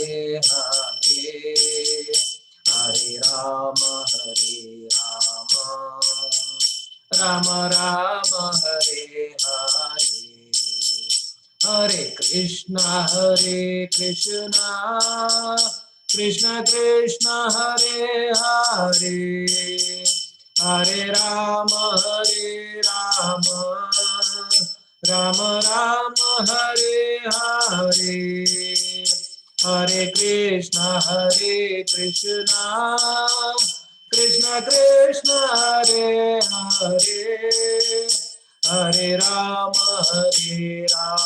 Hare Rama Rama Hare Hare, Hare Krishna Krishna Krishna Hare Hare, Hare Rama Rama Rama Hare Hare, Hare Krishna Krishna Krishna Hare Hare, Hare Rama Hare Hare.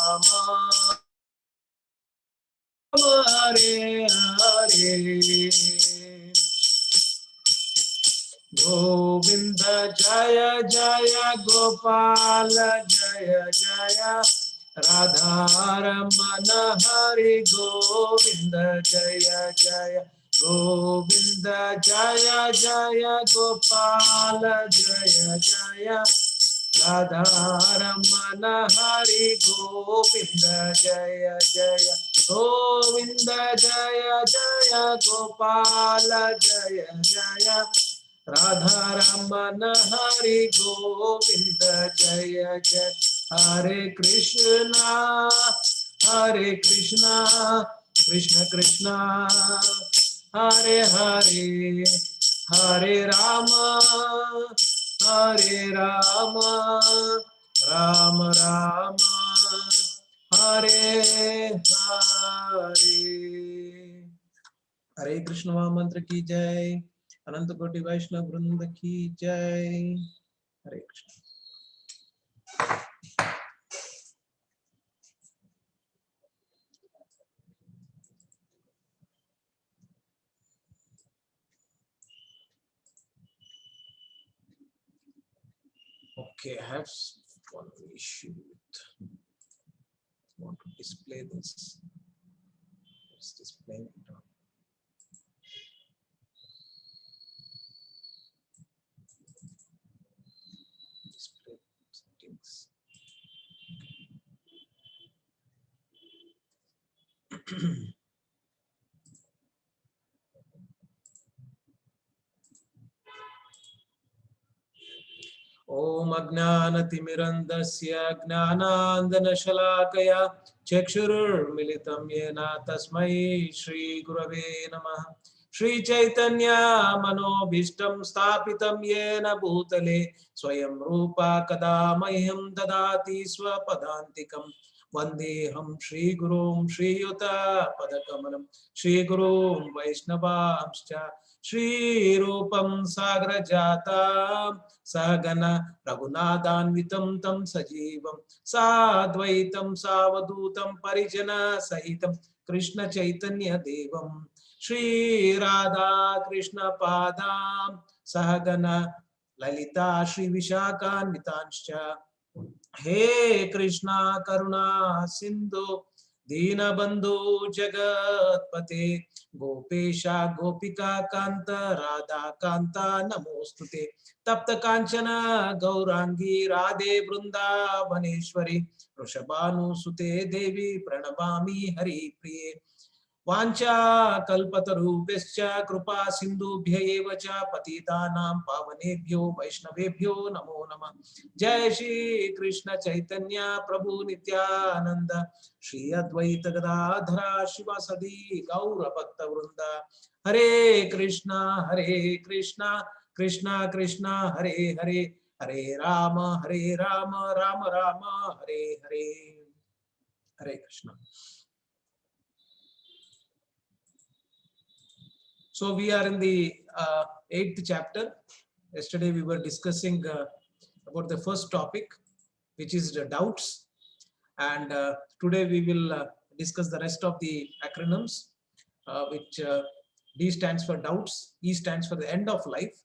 Govinda Jaya Jaya Gopal Jaya Jaya Radha Ramana Hari Govinda Jaya Jaya Govinda Jaya Jaya Gopal Jaya Jaya Radha Ramana Hari Govinda Jaya Jaya Govinda Jaya Jaya Gopal Jaya Jaya Radha Ramana Hari Govinda Jaya Jaya. Hare Krishna Krishna Krishna Hare Hare, Hare Rama Rama Rama Hare Hare. हरे कृष्ण महामंत्र की जय, अनंत कोटि वैष्णव वृंद की जय। हरे Krishna. Okay, I have one issue with want to display this. It's displaying it now. Display settings. Om Ajnanatimirandasya Jnanandanashalakaya Chakshurmilitam Yena Tasmai Shri Gurave Namah. Shri Chaitanya Manobhishtam Sthapitam Yena Bhutale Swayam Rupa Kadamahyam Dadati Swapadantikam Vandeham Shri Gurum Shri Yuta Padakamalam Shri Gurum Vaishnavamscha Shri Rupam Sagra Jata Sagana Raghunadanvitam Tam Sajivam Sadvaitam Savadutam Parijana Sahitam Krishna Chaitanya Devam Shri Radha Krishna Padam Sahagana Lalita Shri Vishakhanvitanscha He Krishna Karuna Sindhu Dinabandhu Jagatpate Gopesha Gopika Kanta Radha Kanta Namostute Tapta Kanchana Gaurangi Radhe Vrindavaneshwari Rushabhanu Sute Devi Pranabami Hari Priye Vancha kalpatarubhescha kripa sindhubhya eva cha patitanam pavanebhyo vaishnavebhyo namo namah. Jai Shri Krishna Chaitanya Prabhu Nityananda Shri Advaita Gadadhara Shivasadi Gaura Bhakta Vrinda. Hare Krishna Krishna Krishna Hare Hare, Hare Rama Rama Rama Hare Hare. Hare Krishna. So we are in the 8th chapter. Yesterday we were discussing about the first topic, which is the doubts, and today we will discuss the rest of the acronyms, which D stands for doubts, E stands for the end of life,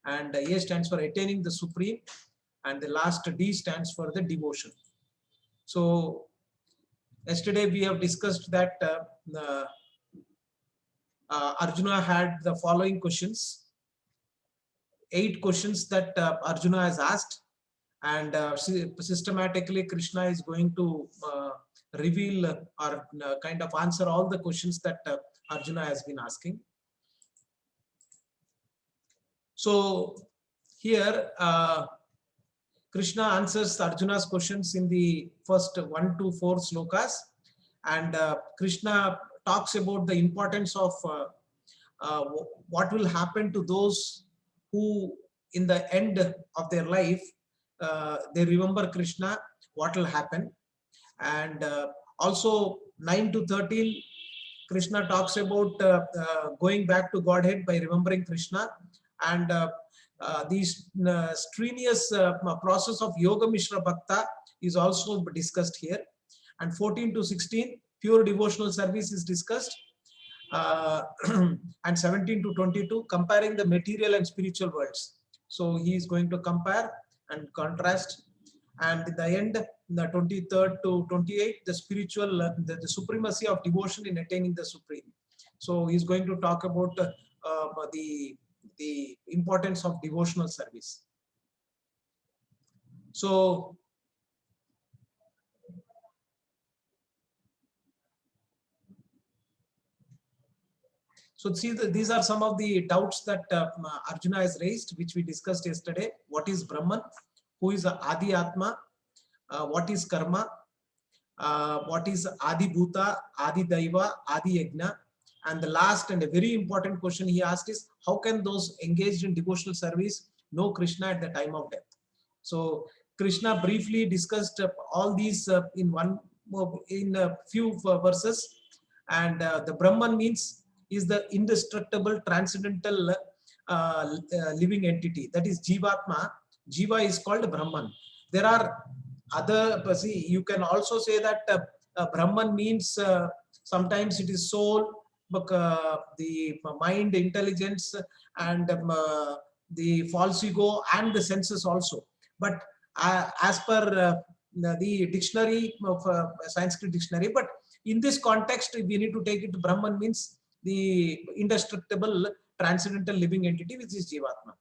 and A stands for attaining the supreme, and the last D stands for the devotion. So yesterday we have discussed that Arjuna had the following questions, 8 questions that Arjuna has asked, and systematically Krishna is going to reveal or kind of answer all the questions that Arjuna has been asking. So here Krishna answers Arjuna's questions in the first 1 to 4 slokas, and Krishna talks about the importance of what will happen to those who in the end of their life they remember Krishna, what will happen. And also 9 to 13 Krishna talks about going back to Godhead by remembering Krishna, and these strenuous process of Yoga Mishra Bhakta is also discussed here. And 14 to 16 pure devotional service is discussed, and 17 to 22 comparing the material and spiritual worlds. So he is going to compare and contrast, and in the end, the 23rd to 28, the spiritual, the supremacy of devotion in attaining the supreme. So he's going to talk about the importance of devotional service. So see, these are some of the doubts that Arjuna has raised, which we discussed yesterday. What is Brahman? Who is Adi Atma? What is Karma? What is Adi Bhuta, Adi Daiva, Adi Yajna? And the last and a very important question he asked is, how can those engaged in devotional service know Krishna at the time of death? So Krishna briefly discussed all these in a few verses. And the Brahman means is the indestructible transcendental living entity, that is Jivatma. Jiva is called Brahman. There are other, see, you can also say that Brahman means sometimes it is soul, the mind, intelligence, and the false ego and the senses also. But as per the dictionary of Sanskrit dictionary, but in this context we need to take it, Brahman means the indestructible transcendental living entity, which is Jivatma.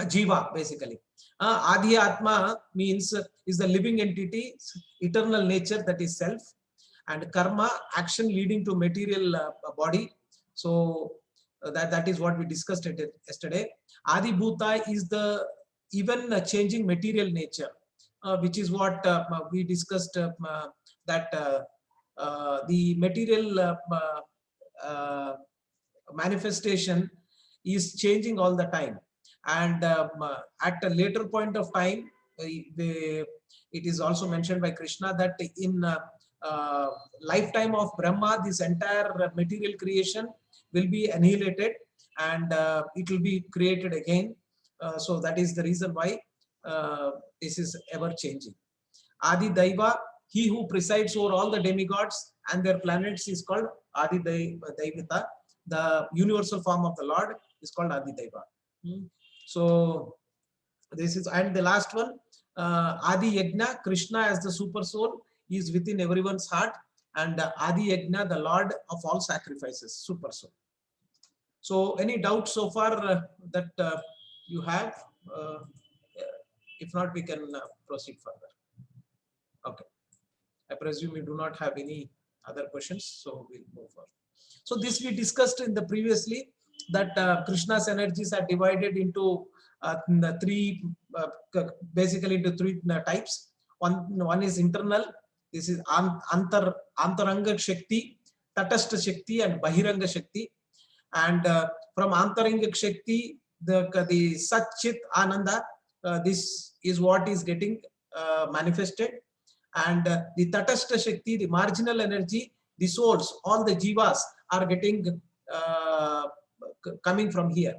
Jiva basically. Adi Atma means is the living entity, eternal nature, that is self. And karma, action leading to material body. So that is what we discussed yesterday. Adi Bhuta is the even changing material nature, which is what we discussed, that the material manifestation is changing all the time. And at a later point of time, it is also mentioned by Krishna that in lifetime of Brahma, this entire material creation will be annihilated, and it will be created again. So that is the reason why this is ever changing. Adi Daiva, he who presides over all the demigods and their planets, is called Adi Daivita. The universal form of the Lord is called Adi Daiva. So this is, and the last one, Adi Yajna, Krishna as the super soul is within everyone's heart, and Adi Yajna, the Lord of all sacrifices, super soul. So any doubts so far that you have? If not, we can proceed further. Okay. I presume you do not have any other questions, so we'll move on. So this we discussed in the previously, that Krishna's energies are divided into basically into three types. One is internal. This is Antaranga Shakti, Tatastha Shakti, and Bahiranga Shakti. And from Antaranga Shakti, the Sat Chit Ananda, this is what is getting manifested. And the Tatastha Shakti, the marginal energy, the souls, all the jivas are getting coming from here.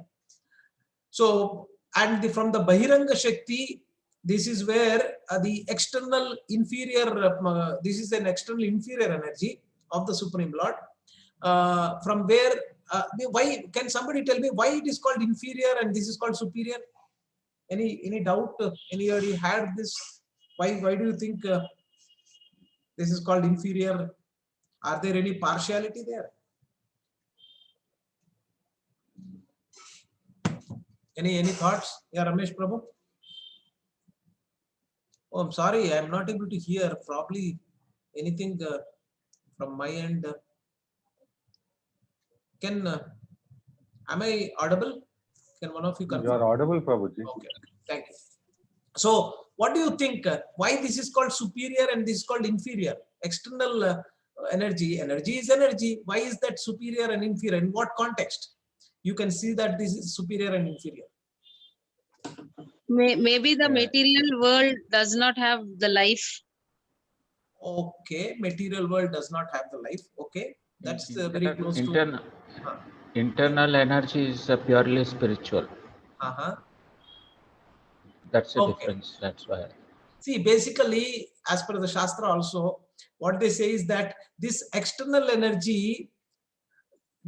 So, and from the Bahiranga Shakti, this is where the external inferior, this is an external inferior energy of the Supreme Lord. From where, why, can somebody tell me why it is called inferior and this is called superior? Any doubt? Anybody had this? Why do you think this is called inferior? Are there any partiality there? Any thoughts? Yeah, Ramesh Prabhu. Oh, I'm sorry, I'm not able to hear. Probably anything from my end. Can am I audible? Can one of you confirm? You are audible, Prabhuji. Okay, thank you. So, what do you think? Why this is called superior and this is called inferior? External energy. Energy is energy. Why is that superior and inferior? In what context? You can see that this is superior and inferior. Maybe the material world does not have the life. Okay, material world does not have the life. Okay, that's very close internal, to. Internal energy is purely spiritual. That's the difference. That's why. See, basically, as per the Shastra also, what they say is that this external energy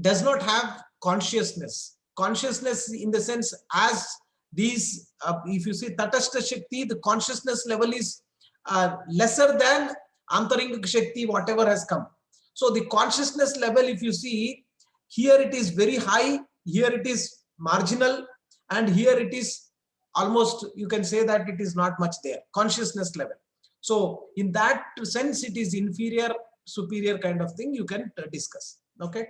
does not have consciousness. Consciousness in the sense as these, if you see Tatastha Shakti, the consciousness level is lesser than Antaringa Shakti, whatever has come. So the consciousness level, if you see, here it is very high, here it is marginal, and here it is almost, you can say that it is not much there, consciousness level. So in that sense, it is inferior, superior kind of thing you can discuss. Okay.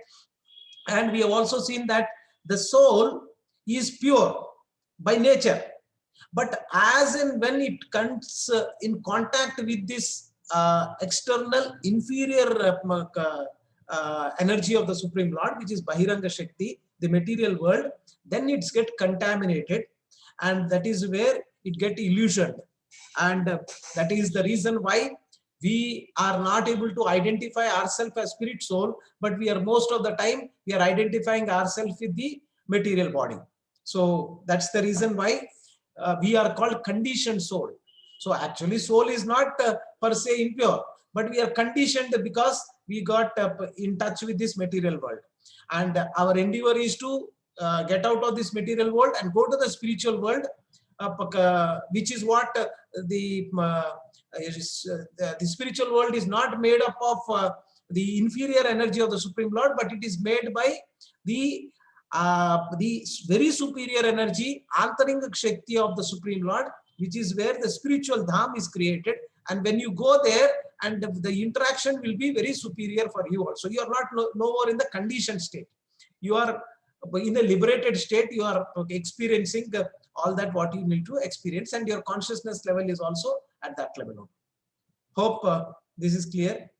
And we have also seen that the soul is pure by nature. But as and when it comes in contact with this external inferior energy of the Supreme Lord, which is Bahiranga Shakti, the material world, then it's get contaminated, and that is where it get illusioned. And that is the reason why we are not able to identify ourselves as spirit soul, but we are most of the time we are identifying ourselves with the material body. So that's the reason why we are called conditioned soul. So actually soul is not per se impure, but we are conditioned because we got in touch with this material world. And our endeavor is to get out of this material world and go to the spiritual world, which is what the spiritual world is not made up of the inferior energy of the Supreme Lord, but it is made by the very superior energy, Antaringa Shakti of the Supreme Lord, which is where the spiritual dham is created. And when you go there, and the interaction will be very superior for you also. You are not no more in the conditioned state. You are in a liberated state. You are experiencing all that what you need to experience, and your consciousness level is also at that level. Hope this is clear.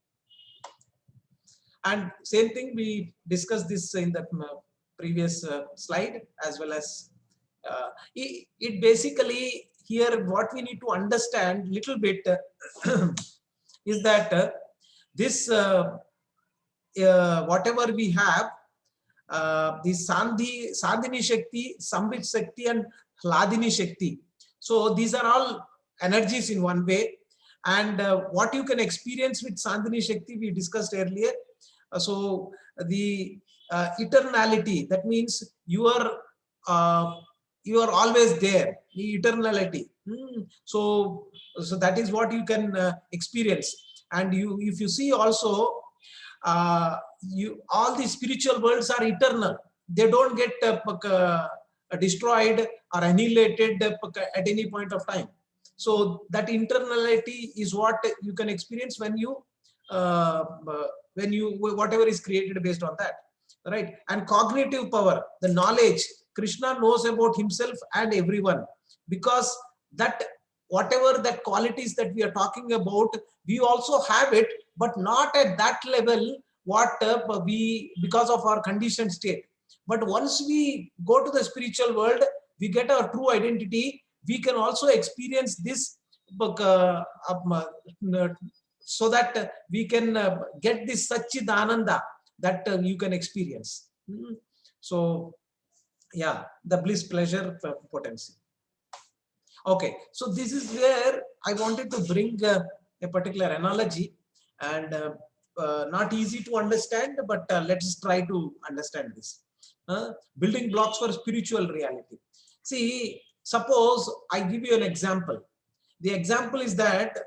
And same thing, we discussed this in the previous slide, as well as it basically here what we need to understand little bit is that this whatever we have, the Sandhini Shakti, Sambit Shakti, and Hladini Shakti. So these are all energies in one way. And what you can experience with Sandhini Shakti, we discussed earlier. So the eternality, that means you are always there, the eternality. So that is what you can experience. And if you see also, all the spiritual worlds are eternal. They don't get destroyed or annihilated at any point of time. So that internality is what you can experience when you whatever is created based on that, right? And cognitive power, the knowledge, Krishna knows about himself and everyone, because that whatever that qualities that we are talking about, we also have it, but not at that level what we, because of our conditioned state. But once we go to the spiritual world, we get our true identity. We can also experience this so that we can get this Satchidananda that you can experience. So yeah, the bliss, pleasure, potency. Okay, so this is where I wanted to bring a particular analogy, and not easy to understand, but let's try to understand this. Building blocks for spiritual reality. See, suppose I give you an example. The example is that,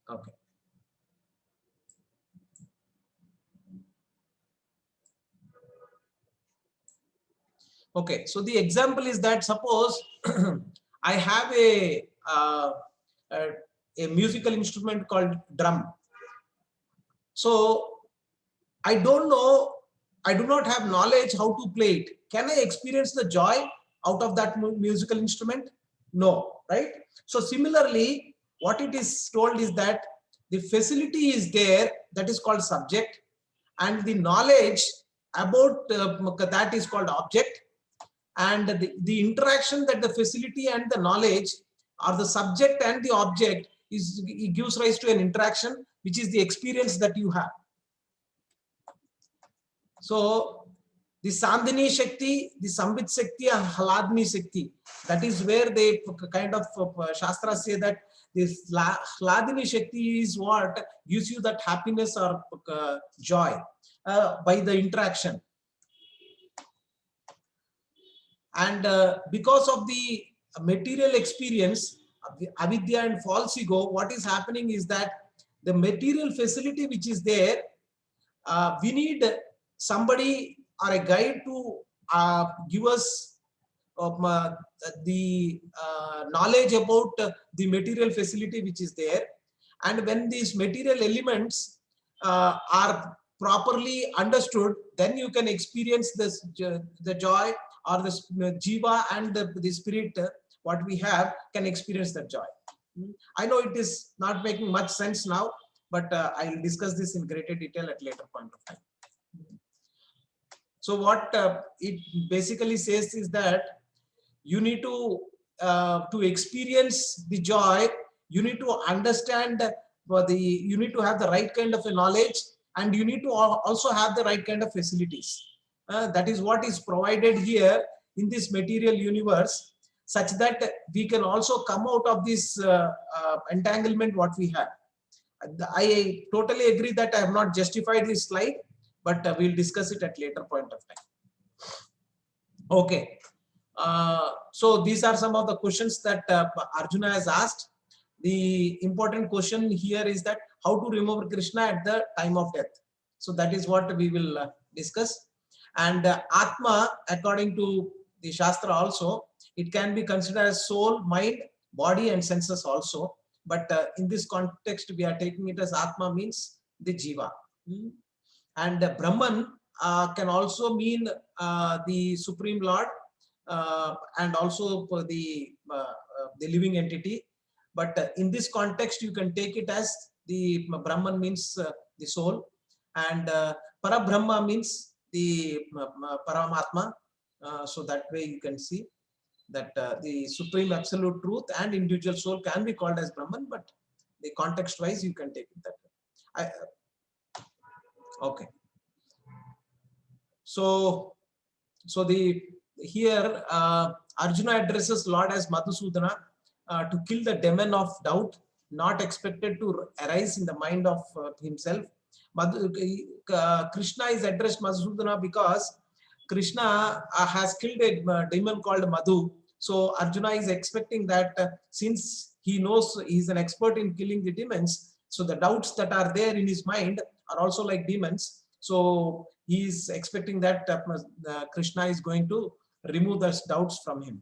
okay. Okay, so the example is that suppose I have a musical instrument called drum. So I don't know, I do not have knowledge how to play it. Can I experience the joy out of that musical instrument? No, right? So similarly, what it is told is that the facility is there, that is called subject, and the knowledge about that is called object, and the interaction that the facility and the knowledge or the subject and the object is, it gives rise to an interaction, which is the experience that you have. So the Sandhini Shakti, the Sambit Shakti and Hladni Shakti, that is where they kind of Shastras say that this Hladni Shakti is what gives you that happiness or joy by the interaction. And because of the material experience, avidya and false ego, what is happening is that the material facility which is there, we need somebody or a guide to give us the knowledge about the material facility which is there. And when these material elements are properly understood, then you can experience this the joy, or the jiva and the spirit what we have can experience that joy. I know it is not making much sense now, but I'll discuss this in greater detail at later point of time. So what it basically says is that you need to experience the joy, you need to understand you need to have the right kind of a knowledge, and you need to also have the right kind of facilities. That is what is provided here in this material universe, such that we can also come out of this entanglement what we have. I totally agree that I have not justified this slide, but we'll discuss it at later point of time. Okay. So these are some of the questions that Arjuna has asked. The important question here is that how to remember Krishna at the time of death. So that is what we will discuss. And Atma, according to the Shastra also, it can be considered as soul, mind, body and senses also. But in this context, we are taking it as Atma means the Jiva. And Brahman can also mean the Supreme Lord, and also the living entity. But in this context, you can take it as the Brahman means the soul, and Parabrahma means the Paramatma. So that way you can see that the supreme absolute truth and individual soul can be called as Brahman, but the context wise you can take it that way. Okay. So the here Arjuna addresses Lord as Madhusudana to kill the demon of doubt, not expected to arise in the mind of himself. Krishna is addressed Madhusudana because Krishna has killed a demon called Madhu. So Arjuna is expecting that since he knows he is an expert in killing the demons, so the doubts that are there in his mind are also like demons. So he is expecting that Krishna is going to remove those doubts from him.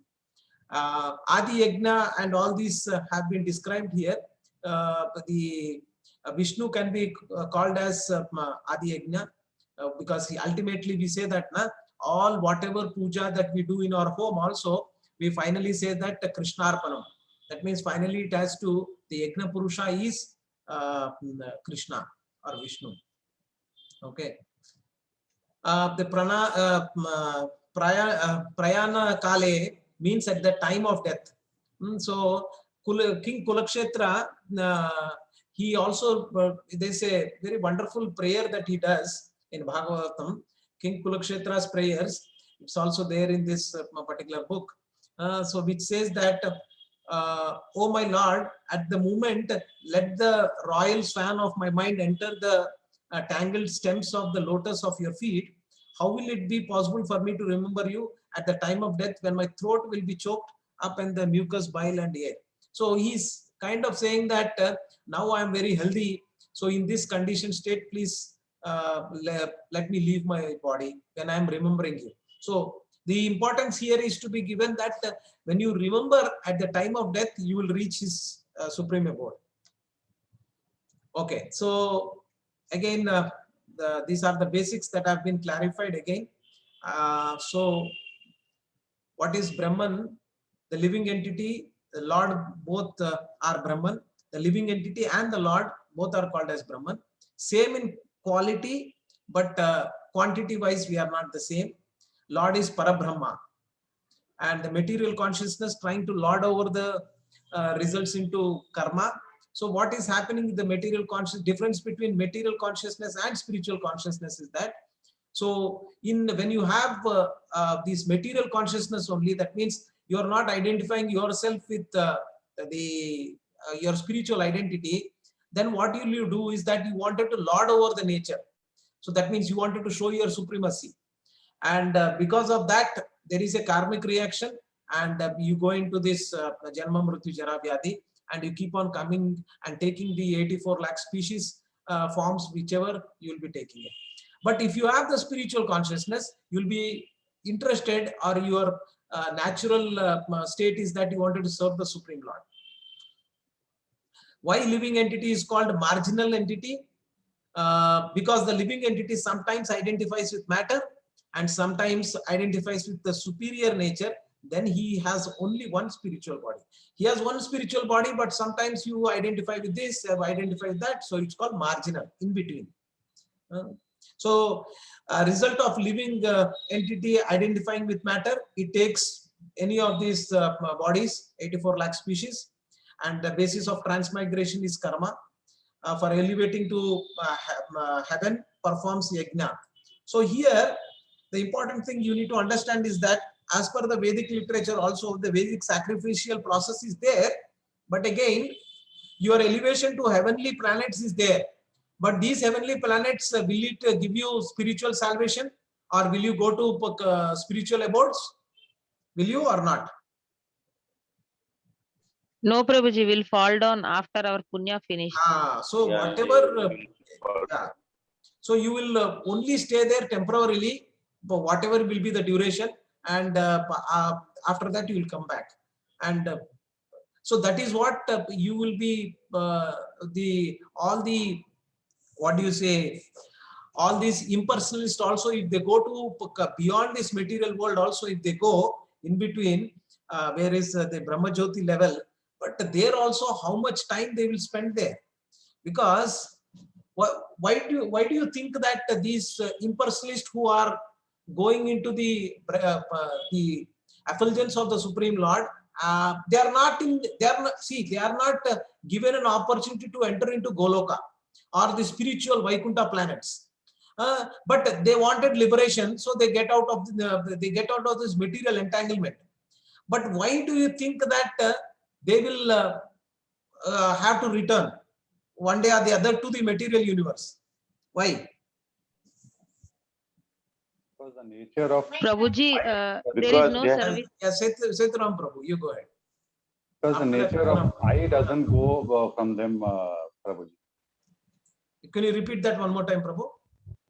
Adi Yajna and all these have been described here. The Vishnu can be called as Adi Yajna because ultimately we say that all whatever puja that we do in our home also, we finally say that Krishna Arpanam. That means finally it has to, the Yajna Purusha is Krishna or Vishnu. Okay. The Prayana Kale means at the time of death. So King Kulakshetra, he also, there's a very wonderful prayer that he does in Bhagavatam. King Kulakshetra's prayers, it's also there in this particular book. So which says that, oh my Lord, at the moment, let the royal swan of my mind enter the tangled stems of the lotus of your feet. How will it be possible for me to remember you at the time of death when my throat will be choked up in the mucus, bile and air? So he's kind of saying that now I am very healthy. So in this condition state, please let me leave my body when I am remembering you. So The importance here is to be given that when you remember at the time of death, you will reach his supreme abode. Okay, so again, these are the basics that have been clarified again. So what is Brahman? The living entity, the Lord, both are Brahman. The living entity and the Lord, both are called as Brahman. Same in quality, but quantity wise, we are not the same. Lord is Parabrahma. And the material consciousness trying to lord over the results into karma. So what is happening with the material consciousness, difference between material consciousness and spiritual consciousness is that, so when you have this material consciousness only, that means you are not identifying yourself with your spiritual identity. Then what will you do is that you wanted to lord over the nature. So that means you wanted to show your supremacy. And because of that, there is a karmic reaction, and you go into this Janma Mrityu Jara Vyadhi, and you keep on coming and taking the 84 lakh species forms, whichever you will be taking it. But if you have the spiritual consciousness, you'll be interested, or your natural state is that you wanted to serve the Supreme Lord. Why living entity is called marginal entity? Because the living entity sometimes identifies with matter and sometimes identifies with the superior nature. Then he has only one spiritual body. He has one spiritual body, but sometimes you identify with this, identify with that. So it's called marginal, in between. So a result of living entity identifying with matter, it takes any of these bodies, 84 lakh species, and the basis of transmigration is karma. For elevating to heaven, performs yajna. So here, the important thing you need to understand is that as per the Vedic literature also, the Vedic sacrificial process is there. But again, your elevation to heavenly planets is there. But these heavenly planets, will it give you spiritual salvation, or will you go to spiritual abodes? Will you or not? No, Prabhuji, will fall down after our punya finished. So Yeah, whatever, so you will only stay there temporarily, but whatever will be the duration, and after that you will come back. And so that is what you will be all the what do you say, all these impersonalists also, if they go to beyond this material world also, if they go in between where is the Brahma Jyoti level, but there also how much time they will spend there. Because why do you think that these impersonalists who are going into the effulgence of the Supreme Lord, they are not given an opportunity to enter into Goloka or the spiritual Vaikuntha planets, but they wanted liberation, so they get out of this material entanglement. But why do you think that they will have to return one day or the other to the material universe? Why? Because the nature of Prabhuji, there Because is no they are- service. Yes, Sethuram Prabhu, you go ahead. because the nature of I doesn't go from them, Prabhuji. Can you repeat that one more time, Prabhu?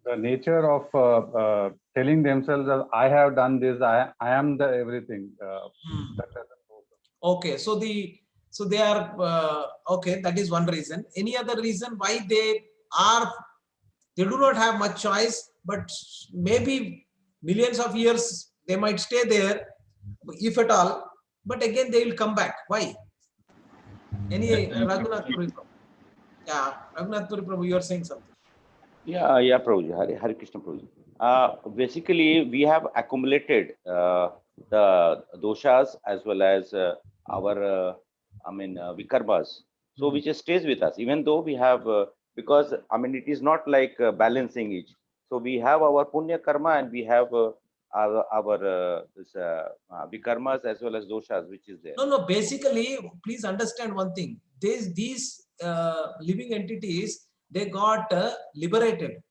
The nature of telling themselves that I have done this, I am the everything. That doesn't go. Okay, so they are okay. That is one reason. Any other reason why they do not have much choice, but maybe millions of years they might stay there, if at all. But again, they will come back. Why? Any Raghunath Puri Prabhu? Yeah, Raghunath Puri Prabhu, you are saying something. Yeah, Prabhuji, Hare Krishna Prabhuji. Basically, we have accumulated the doshas as well as our, vikarmas. So which stays with us, even though we have, because it is not like balancing each. So we have our punya karma and we have our vikarmas as well as doshas, which is there. No. Basically, please understand one thing. These living entities, they got liberated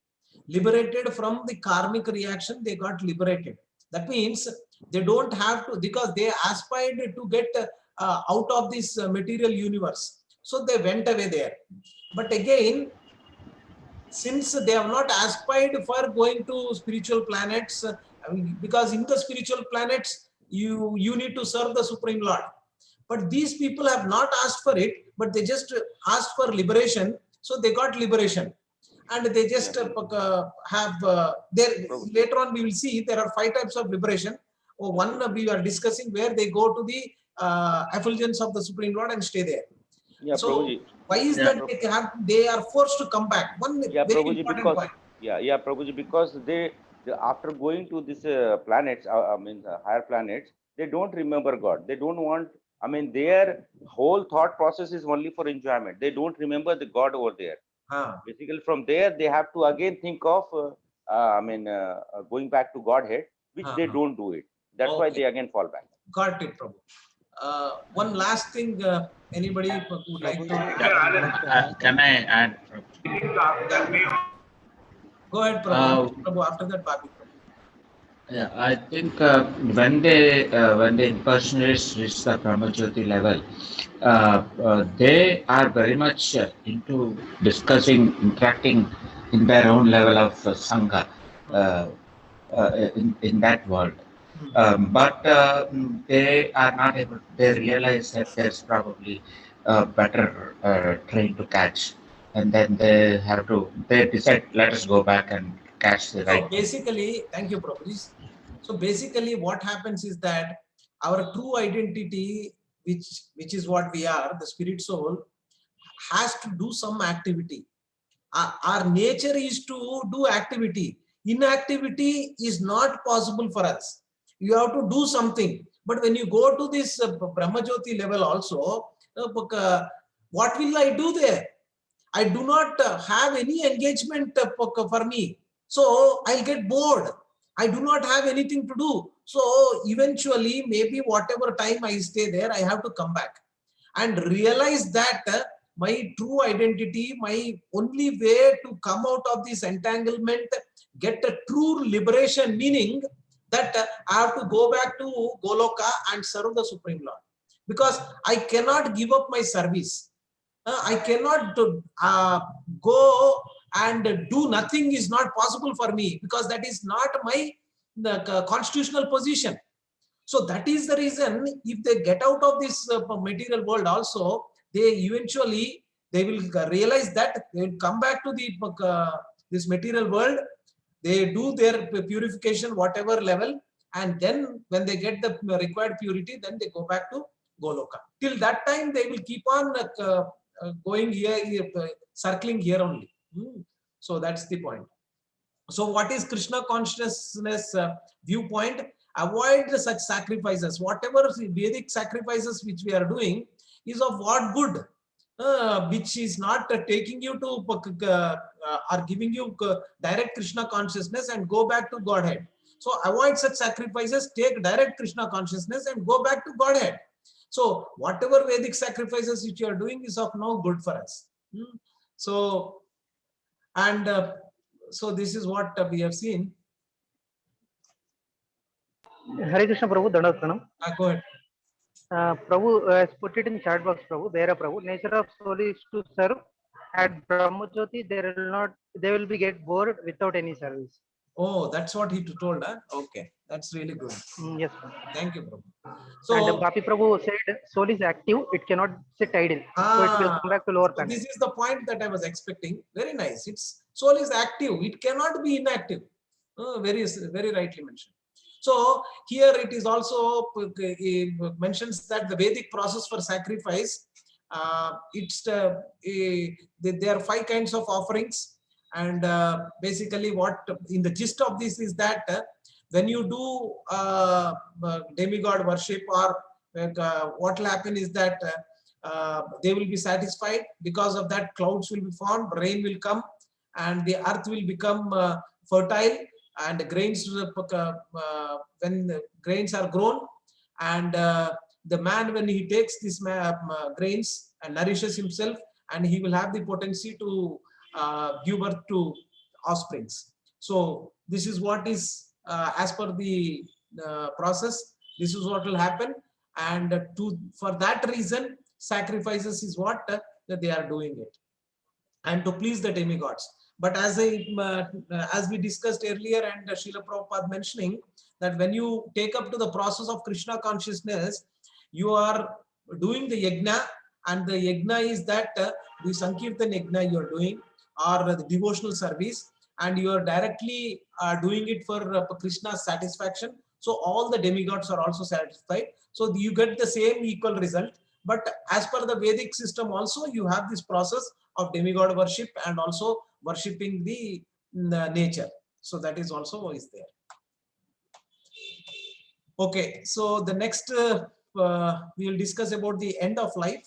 from the karmic reaction. They got liberated. That means they don't have to, because they aspired to get out of this material universe. So they went away there. But again, since they have not aspired for going to spiritual planets, I mean, because in the spiritual planets, you need to serve the Supreme Lord. But these people have not asked for it, but they just asked for liberation. So they got liberation. And they just have, there later on we will see there are 5 types of liberation. One we are discussing where they go to the effulgence of the Supreme Lord and stay there. Yeah, So Prabhuji. why is that they are forced to come back? One Yeah, very Prabhuji, important because point. yeah, Prabhuji, because they after going to this planets, I mean higher planets, they don't remember God. They don't want. I mean, their whole thought process is only for enjoyment. They don't remember the God over there. Basically, from there they have to again think of. Going back to Godhead, which they don't do it. That's why they again fall back. Got it, Prabhu. One last thing, anybody would like to? Can I add? Go ahead, Prabhu. Prabhu, after that, Bobby. Yeah, I think when the impersonators reach the Brahmajyoti level, they are very much into discussing, interacting in their own level of Sangha in that world. But they are not able, they realize that there's probably a better train to catch. And then they decide, let us go back and catch the right. So basically, thank you, Prabhu. So basically what happens is that our true identity, which is what we are, the spirit soul, has to do some activity. Our nature is to do activity. Inactivity is not possible for us. You have to do something. But when you go to this Brahmajyoti level also, what will I do there? I do not have any engagement for me. So I'll get bored. I do not have anything to do. So eventually, maybe whatever time I stay there, I have to come back and realize that my true identity, my only way to come out of this entanglement, get a true liberation, meaning that I have to go back to Goloka and serve the Supreme Lord. Because I cannot give up my service. I cannot go and do nothing is not possible for me, because that is not my constitutional position. So that is the reason, if they get out of this material world also, they eventually will realize that they will come back to the this material world. They do their purification, whatever level, and then when they get the required purity, then they go back to Goloka. Till that time, they will keep on going here, circling here only. So that's the point. So what is Krishna consciousness viewpoint? Avoid such sacrifices. Whatever Vedic sacrifices which we are doing is of what good? Which is not taking you to or giving you direct Krishna consciousness and go back to Godhead. So avoid such sacrifices, take direct Krishna consciousness and go back to Godhead. So whatever Vedic sacrifices which you are doing is of no good for us. So, and so this is what we have seen. Hare Krishna Prabhu, Dandavat Pranam. Go ahead. Prabhu has put it in chat box, Prabhu. There, Prabhu, nature of soul is to serve. At Brahmajyoti, they will be get bored without any service. Oh, that's what he told, huh? Okay, that's really good. Yes. Thank you, Prabhu. So, and Papi Prabhu said, soul is active, it cannot sit idle. So it will come back to lower planet. This is the point that I was expecting. Very nice. Its soul is active. It cannot be inactive. Very rightly mentioned. So here it is also mentions that the Vedic process for sacrifice, there are 5 kinds of offerings. And basically what in the gist of this is that when you do demigod worship, or what will happen is that they will be satisfied. Because of that, clouds will be formed, rain will come, and the earth will become fertile, and grains, when the grains are grown, and the man, when he takes these grains and nourishes himself, and he will have the potency to give birth to offsprings. So this is what is as per the process, this is what will happen. And for that reason, sacrifices is what that they are doing it, and to please the demigods. But as we discussed earlier, and Srila Prabhupada mentioning that when you take up to the process of Krishna consciousness, you are doing the yajna, and the yajna is that the Sankirtan yajna you are doing, or the devotional service, and you are directly doing it for Krishna's satisfaction. So all the demigods are also satisfied. So you get the same equal result. But as per the Vedic system also, you have this process of demigod worship and also worshipping the nature. So that is also is there. Okay, so the next we will discuss about the end of life,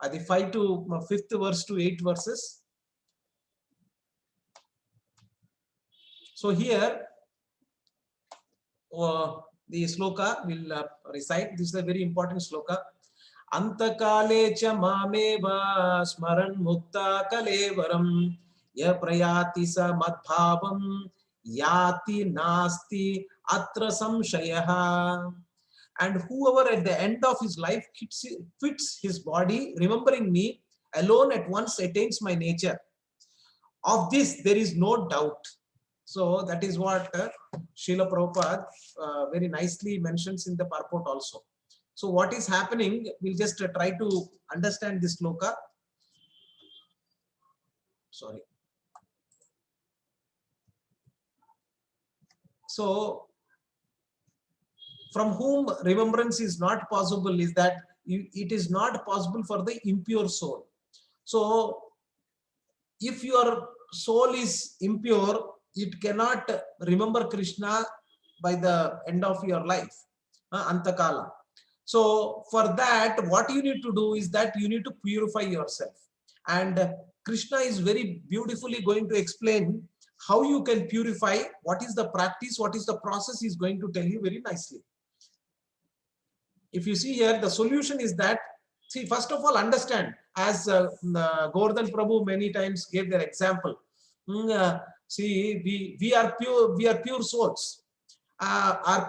the 5th verse to 8 verses. So here the sloka will recite. This is a very important sloka. Antakale cha mameva smaran mukta kalevaram ya prayati sa madbhavam yati nasti atra samshayaha. And whoever at the end of his life quits his body, remembering me, alone at once attains my nature. Of this there is no doubt. So that is what Srila Prabhupada very nicely mentions in the purport also. So what is happening, we'll just try to understand this sloka. Sorry. So from whom remembrance is not possible is that it is not possible for the impure soul. So if your soul is impure, it cannot remember Krishna by the end of your life, Antakala. So for that, what you need to do is that you need to purify yourself. And Krishna is very beautifully going to explain how you can purify, what is the practice, what is the process, is going to tell you very nicely. If you see here, the solution is that, see, first of all, understand, as Govardhan Prabhu many times gave their example. See, we are pure souls.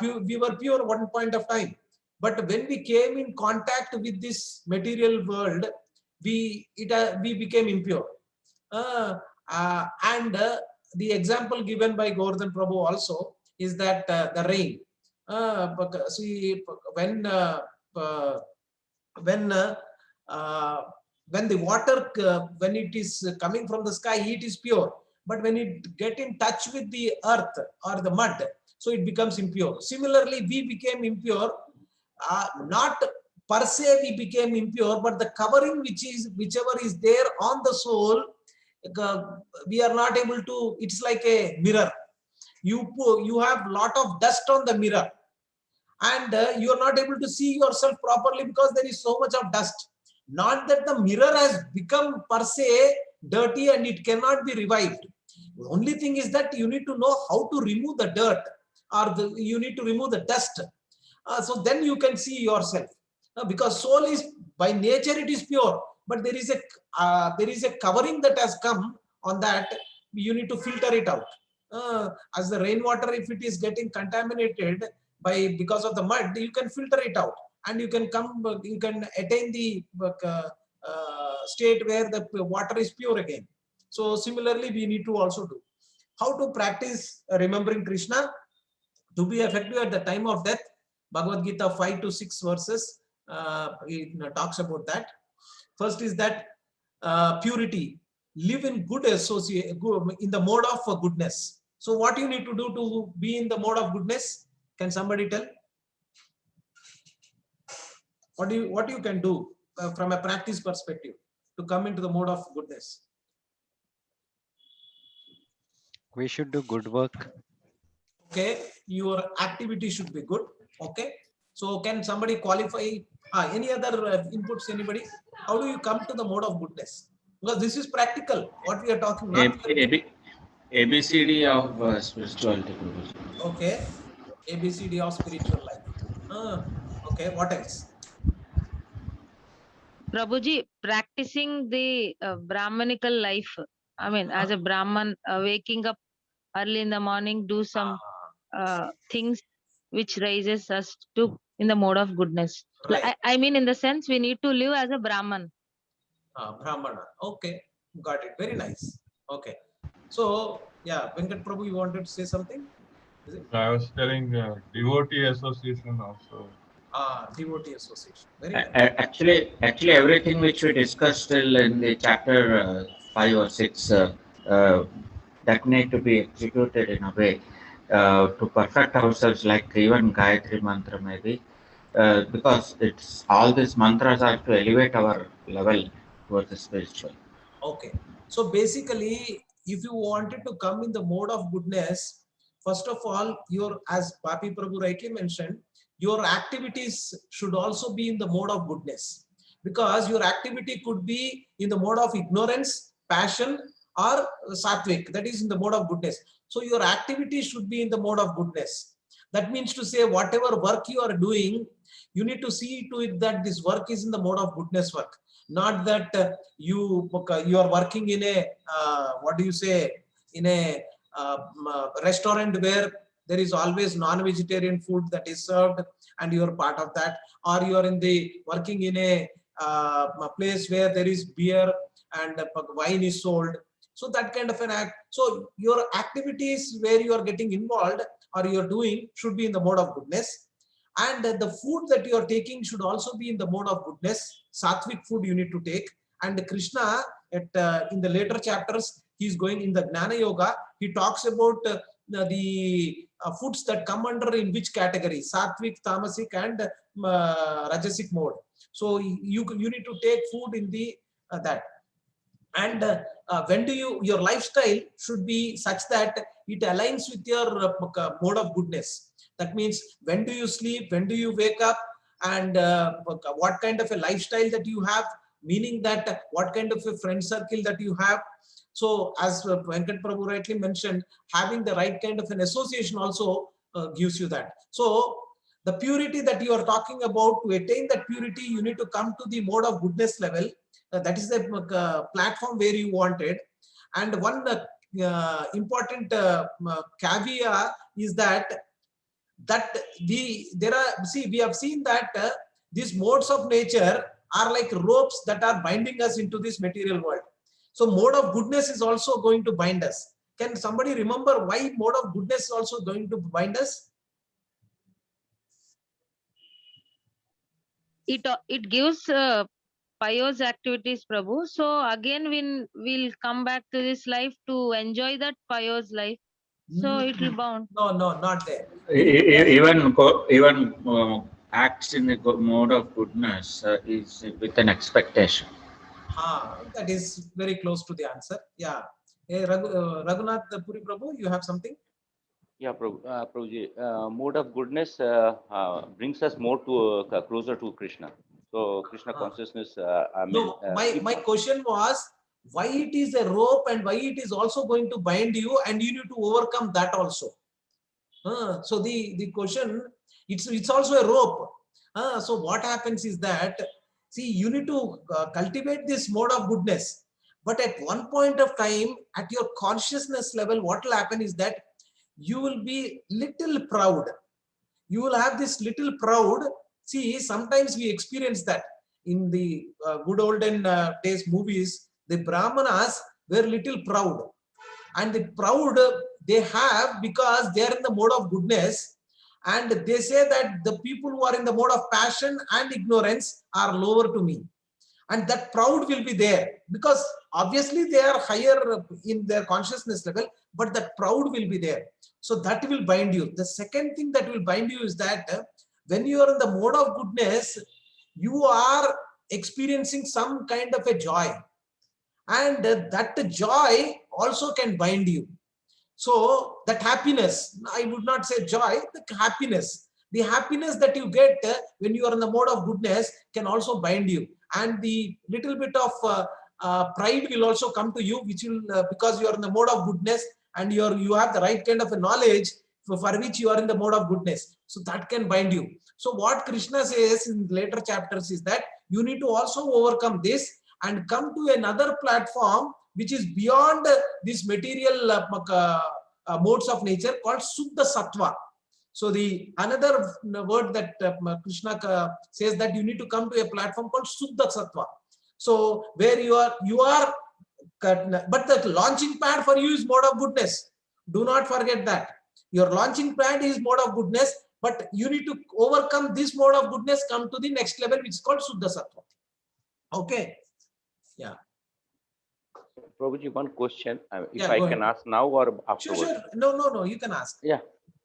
We were pure at one point of time. But when we came in contact with this material world, we became impure. And the example given by Govardhan Prabhu also is that the rain. See, when the water, when it is coming from the sky, it is pure. But when it get in touch with the earth or the mud, so it becomes impure. Similarly, we became impure. Not per se we became impure, but the covering whichever is there on the soul, we are not able to. It's like a mirror. You have lot of dust on the mirror, and you are not able to see yourself properly because there is so much of dust. Not that the mirror has become per se dirty and it cannot be revived. The only thing is that you need to know how to remove the dirt, or you need to remove the dust. So then you can see yourself. Because soul is, by nature it is pure, but there is a covering that has come on that. You need to filter it out. As the rainwater, if it is getting contaminated because of the mud, you can filter it out, and you can attain the state where the water is pure again. So similarly, we need to also do how to practice remembering Krishna to be effective at the time of death. Bhagavad Gita 5 to 6 verses it talks about that. First is that purity, live in good associate, in the mode of goodness. So what you need to do to be in the mode of goodness? Can somebody tell? What you can do from a practice perspective to come into the mode of goodness? We should do good work. Okay, your activity should be good. Okay, so can somebody qualify? Any other inputs? Anybody? How do you come to the mode of goodness? Because this is practical. What we are talking about. ABCD of spirituality. Okay, ABCD of spiritual life. Okay, what else? Prabhuji, practicing the Brahmanical life. I mean, as a Brahman, waking up early in the morning, do some things which raises us to in the mode of goodness. Right. I mean, in the sense, we need to live as a Brahman. Brahmana. Okay, got it. Very nice. Okay. So yeah, Venkat Prabhu, you wanted to say something? Is it? I was telling devotee association also. Devotee association. Very well. Actually, everything which we discussed till in the chapter 5 or 6 that need to be executed in a way to perfect ourselves, like even Gayatri mantra maybe, because it's all these mantras are to elevate our level towards the spiritual. Okay. So basically, if you wanted to come in the mode of goodness, first of all, as Papi Prabhu rightly mentioned, your activities should also be in the mode of goodness, because your activity could be in the mode of ignorance, passion, or sattvic, that is in the mode of goodness. So your activity should be in the mode of goodness. That means to say, whatever work you are doing, you need to see to it that this work is in the mode of goodness work, not that you are working in a what do you say, in a restaurant where there is always non-vegetarian food that is served and you are part of that, or you are in the working in a place where there is beer and wine is sold. So that kind of an act. So your activities where you are getting involved or you are doing should be in the mode of goodness. And the food that you are taking should also be in the mode of goodness. Sattvic food you need to take. And Krishna, in the later chapters, he's going in the Gnana Yoga, he talks about the foods that come under in which category, Sattvic, Tamasic, and Rajasic mode. So you need to take food in the that. And when do your lifestyle should be such that it aligns with your mode of goodness. That means when do you sleep, when do you wake up, and what kind of a lifestyle that you have, meaning that what kind of a friend circle that you have. So as Venkat Prabhu rightly mentioned, having the right kind of an association also gives you that. So the purity that you are talking about, to attain that purity, you need to come to the mode of goodness level. That is the platform where you wanted. And one important caveat is that we have seen that these modes of nature are like ropes that are binding us into this material world. So mode of goodness is also going to bind us. Can somebody remember why mode of goodness is also going to bind us? It gives pious activities, Prabhu. So again, we'll come back to this life to enjoy that pious life. So it will bound. No, not there. Even acts in the mode of goodness is with an expectation. That is very close to the answer. Yeah. Hey, Raghunath Puri Prabhu, you have something? Yeah, Prabhuji, mode of goodness brings us more to closer to Krishna. So Krishna consciousness. No, my question was why it is a rope and why it is also going to bind you, and you need to overcome that also. So the question, it's also a rope. So what happens is that, see, you need to cultivate this mode of goodness, but at one point of time, at your consciousness level, what will happen is that you will be little proud. You will have this little proud. See, sometimes we experience that in the good olden days movies, the Brahmanas were little proud, and the proud they have because they are in the mode of goodness, and they say that the people who are in the mode of passion and ignorance are lower to me, and that proud will be there because obviously they are higher in their consciousness level, but that proud will be there. So that will bind you. The second thing that will bind you is that when you are in the mode of goodness, you are experiencing some kind of a joy, and that joy also can bind you. So that happiness, I would not say joy, the happiness that you get when you are in the mode of goodness can also bind you, and the little bit of pride will also come to you, which will because you are in the mode of goodness and you have the right kind of a knowledge for which you are in the mode of goodness. So that can bind you. So what Krishna says in later chapters is that you need to also overcome this and come to another platform which is beyond this material modes of nature, called Suddha Sattva. So the another word that Krishna says that you need to come to a platform called Suddha Sattva. So where you are But the launching pad for you is mode of goodness. Do not forget that. Your launching pad is mode of goodness, but you need to overcome this mode of goodness, come to the next level, which is called Suddha Sattva. Okay. Yeah. Prabhuji, one question. If Yeah, I go can ahead. ask now or Sure, afterwards? sure. No, you can ask. Yeah.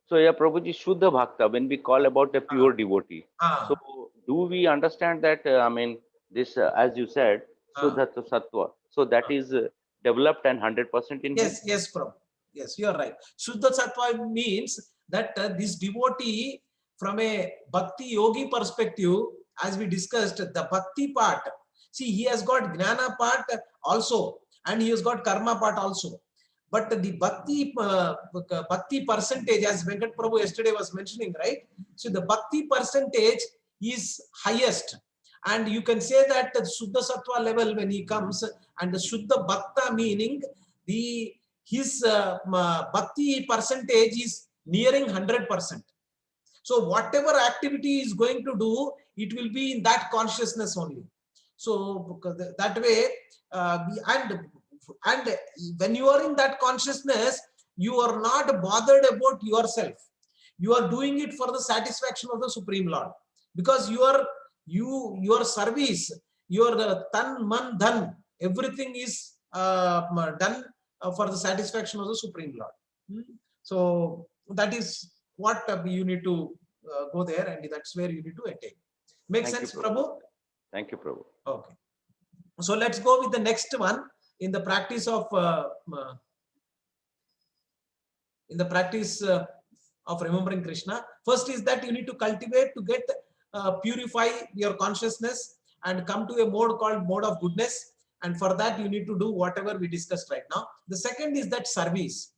So, yeah, Prabhuji, Shuddha Bhakta, when we call about a pure devotee, Ah. so do we understand that, I mean, this, as you said, Suddha Sattva, so that is developed and 100% in him? Yes, Prabhu. Yes, you are right. Shuddha Sattva means that this devotee, from a Bhakti Yogi perspective, as we discussed, the Bhakti part, see, he has got Jnana part also, and he has got Karma part also. But the Bhakti percentage, as Venkat Prabhu yesterday was mentioning, right? So the Bhakti percentage is highest. And you can say that the Shuddha Sattva level, when he comes, and the Shuddha Bhakta meaning his Bhakti percentage is nearing 100%. So whatever activity is going to do, it will be in that consciousness only. So that way, and when you are in that consciousness, you are not bothered about yourself. You are doing it for the satisfaction of the Supreme Lord, because your service, your tan man dhan, everything is done for the satisfaction of the Supreme Lord. So that is what you need to go there, and that's where you need to attain. Make Thank sense, you, Prabhu? Thank you, Prabhu. Okay. So let's go with the next one in the practice of remembering Krishna. First is that you need to cultivate to get purify your consciousness and come to a mode called mode of goodness. And for that, you need to do whatever we discussed right now. The second is that service.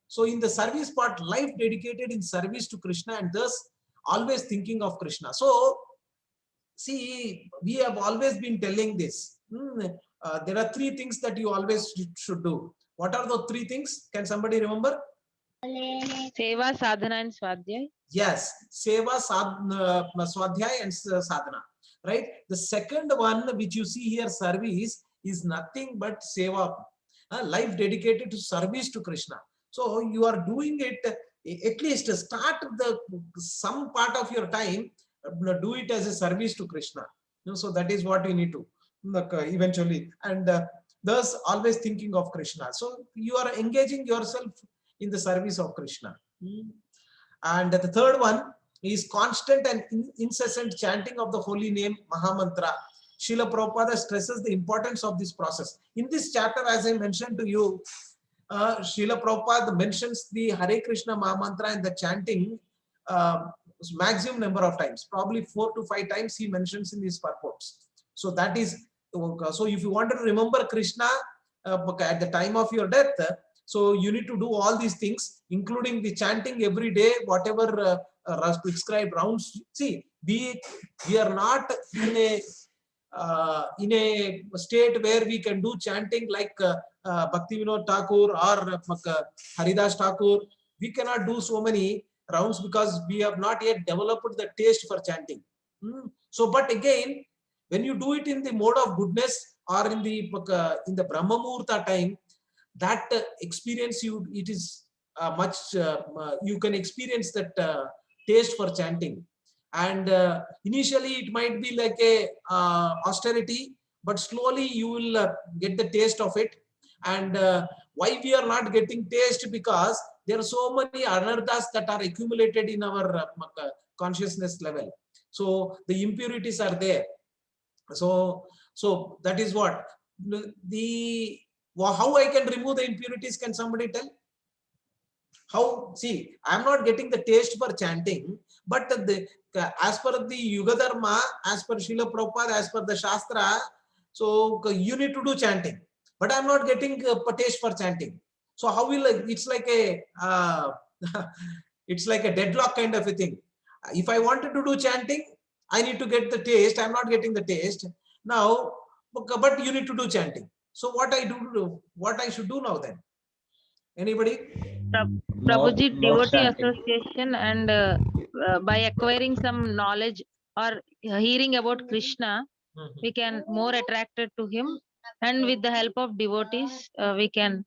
So in the service part, life dedicated in service to Krishna, and thus always thinking of Krishna. So see, we have always been telling this. There are three things that you always should do. What are the three things? Can somebody remember? Seva, sadhana, and swadhyay. Yes, seva, swadhyay, and sadhana. Right. The second one, which you see here, service, is nothing but seva, life dedicated to service to Krishna. So you are doing it, at least start some part of your time, do it as a service to Krishna. So that is what you need to eventually, and thus always thinking of Krishna. So you are engaging yourself in the service of Krishna. And the third one is constant and incessant chanting of the holy name, Mahamantra. Srila Prabhupada stresses the importance of this process. In this chapter, as I mentioned to you, Srila Prabhupada mentions the Hare Krishna Mahamantra and the chanting maximum number of times, probably 4 to 5 times he mentions in his purports. So that is, so if you want to remember Krishna at the time of your death, so you need to do all these things, including the chanting every day, whatever prescribed rounds. See, we are not in a state where we can do chanting like Bhakti Vinod Thakur or Haridas Thakur. We cannot do so many rounds because we have not yet developed the taste for chanting. So, but again, when you do it in the mode of goodness or in the Brahma Muhurta time, that experience it is much you can experience that taste for chanting. And initially it might be like a austerity, but slowly you will get the taste of it. And why we are not getting taste? Because there are so many anarthas that are accumulated in our consciousness level. So the impurities are there. So that is what how I can remove the impurities. Can somebody tell? How? See, I'm not getting the taste for chanting, but as per the Yuga Dharma, as per Srila Prabhupada, as per the Shastra, so you need to do chanting, but I'm not getting a taste for chanting. So how will it's like a it's like a deadlock kind of a thing. If I wanted to do chanting, I need to get the taste. I'm not getting the taste now, but you need to do chanting. So what I should do now then? Anybody? Prabhuji, More devotee chanting. association, and by acquiring some knowledge or hearing about Krishna, we can more attracted to him And with the help of devotees, we can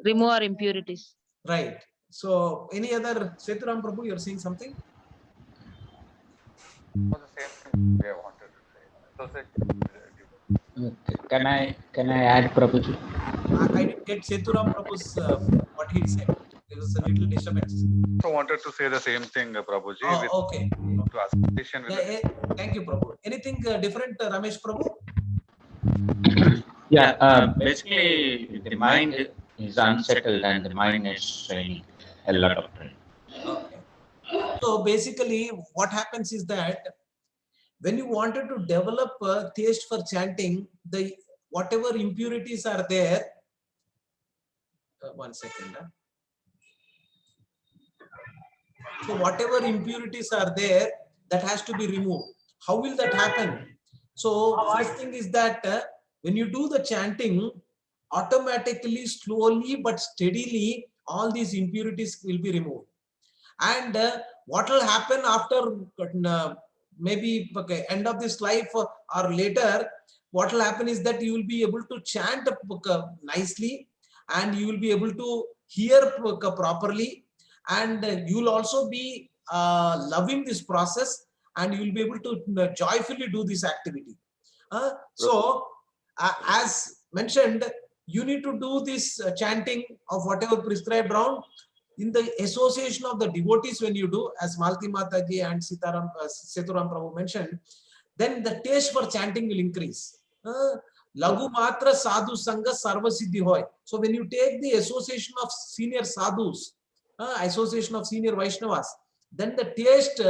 remove our impurities. Right. So any other, Seturam Prabhu, you're saying something? Was the same thing I wanted to say. Can I add, Prabhuji? I didn't get Seturam Prabhu's what he said. There was a little disturbance. I wanted to say the same thing, Prabhuji. Oh, okay. To association with Yeah, thank you, Prabhu. Anything different, Ramesh Prabhu? Yeah, basically the mind is unsettled and the mind is showing a lot of pain. Okay. So basically, what happens is that when you wanted to develop a taste for chanting, the whatever impurities are there. 1 second. So whatever impurities are there, that has to be removed. How will that happen? So first thing is that when you do the chanting, automatically, slowly but steadily, all these impurities will be removed. And what will happen after maybe end of this life or later, what will happen is that you will be able to chant nicely, and you will be able to hear properly, and you will also be loving this process, and you will be able to joyfully do this activity. So as mentioned, you need to do this chanting of whatever prescribed round in the association of the devotees. When you do, as Malti Mataji and Seturam Prabhu mentioned, then the taste for chanting will increase. Lagu matra sadhu sangha sarva siddhi hoy. So when you take the association of senior sadhus, association of senior Vaishnavas, then the taste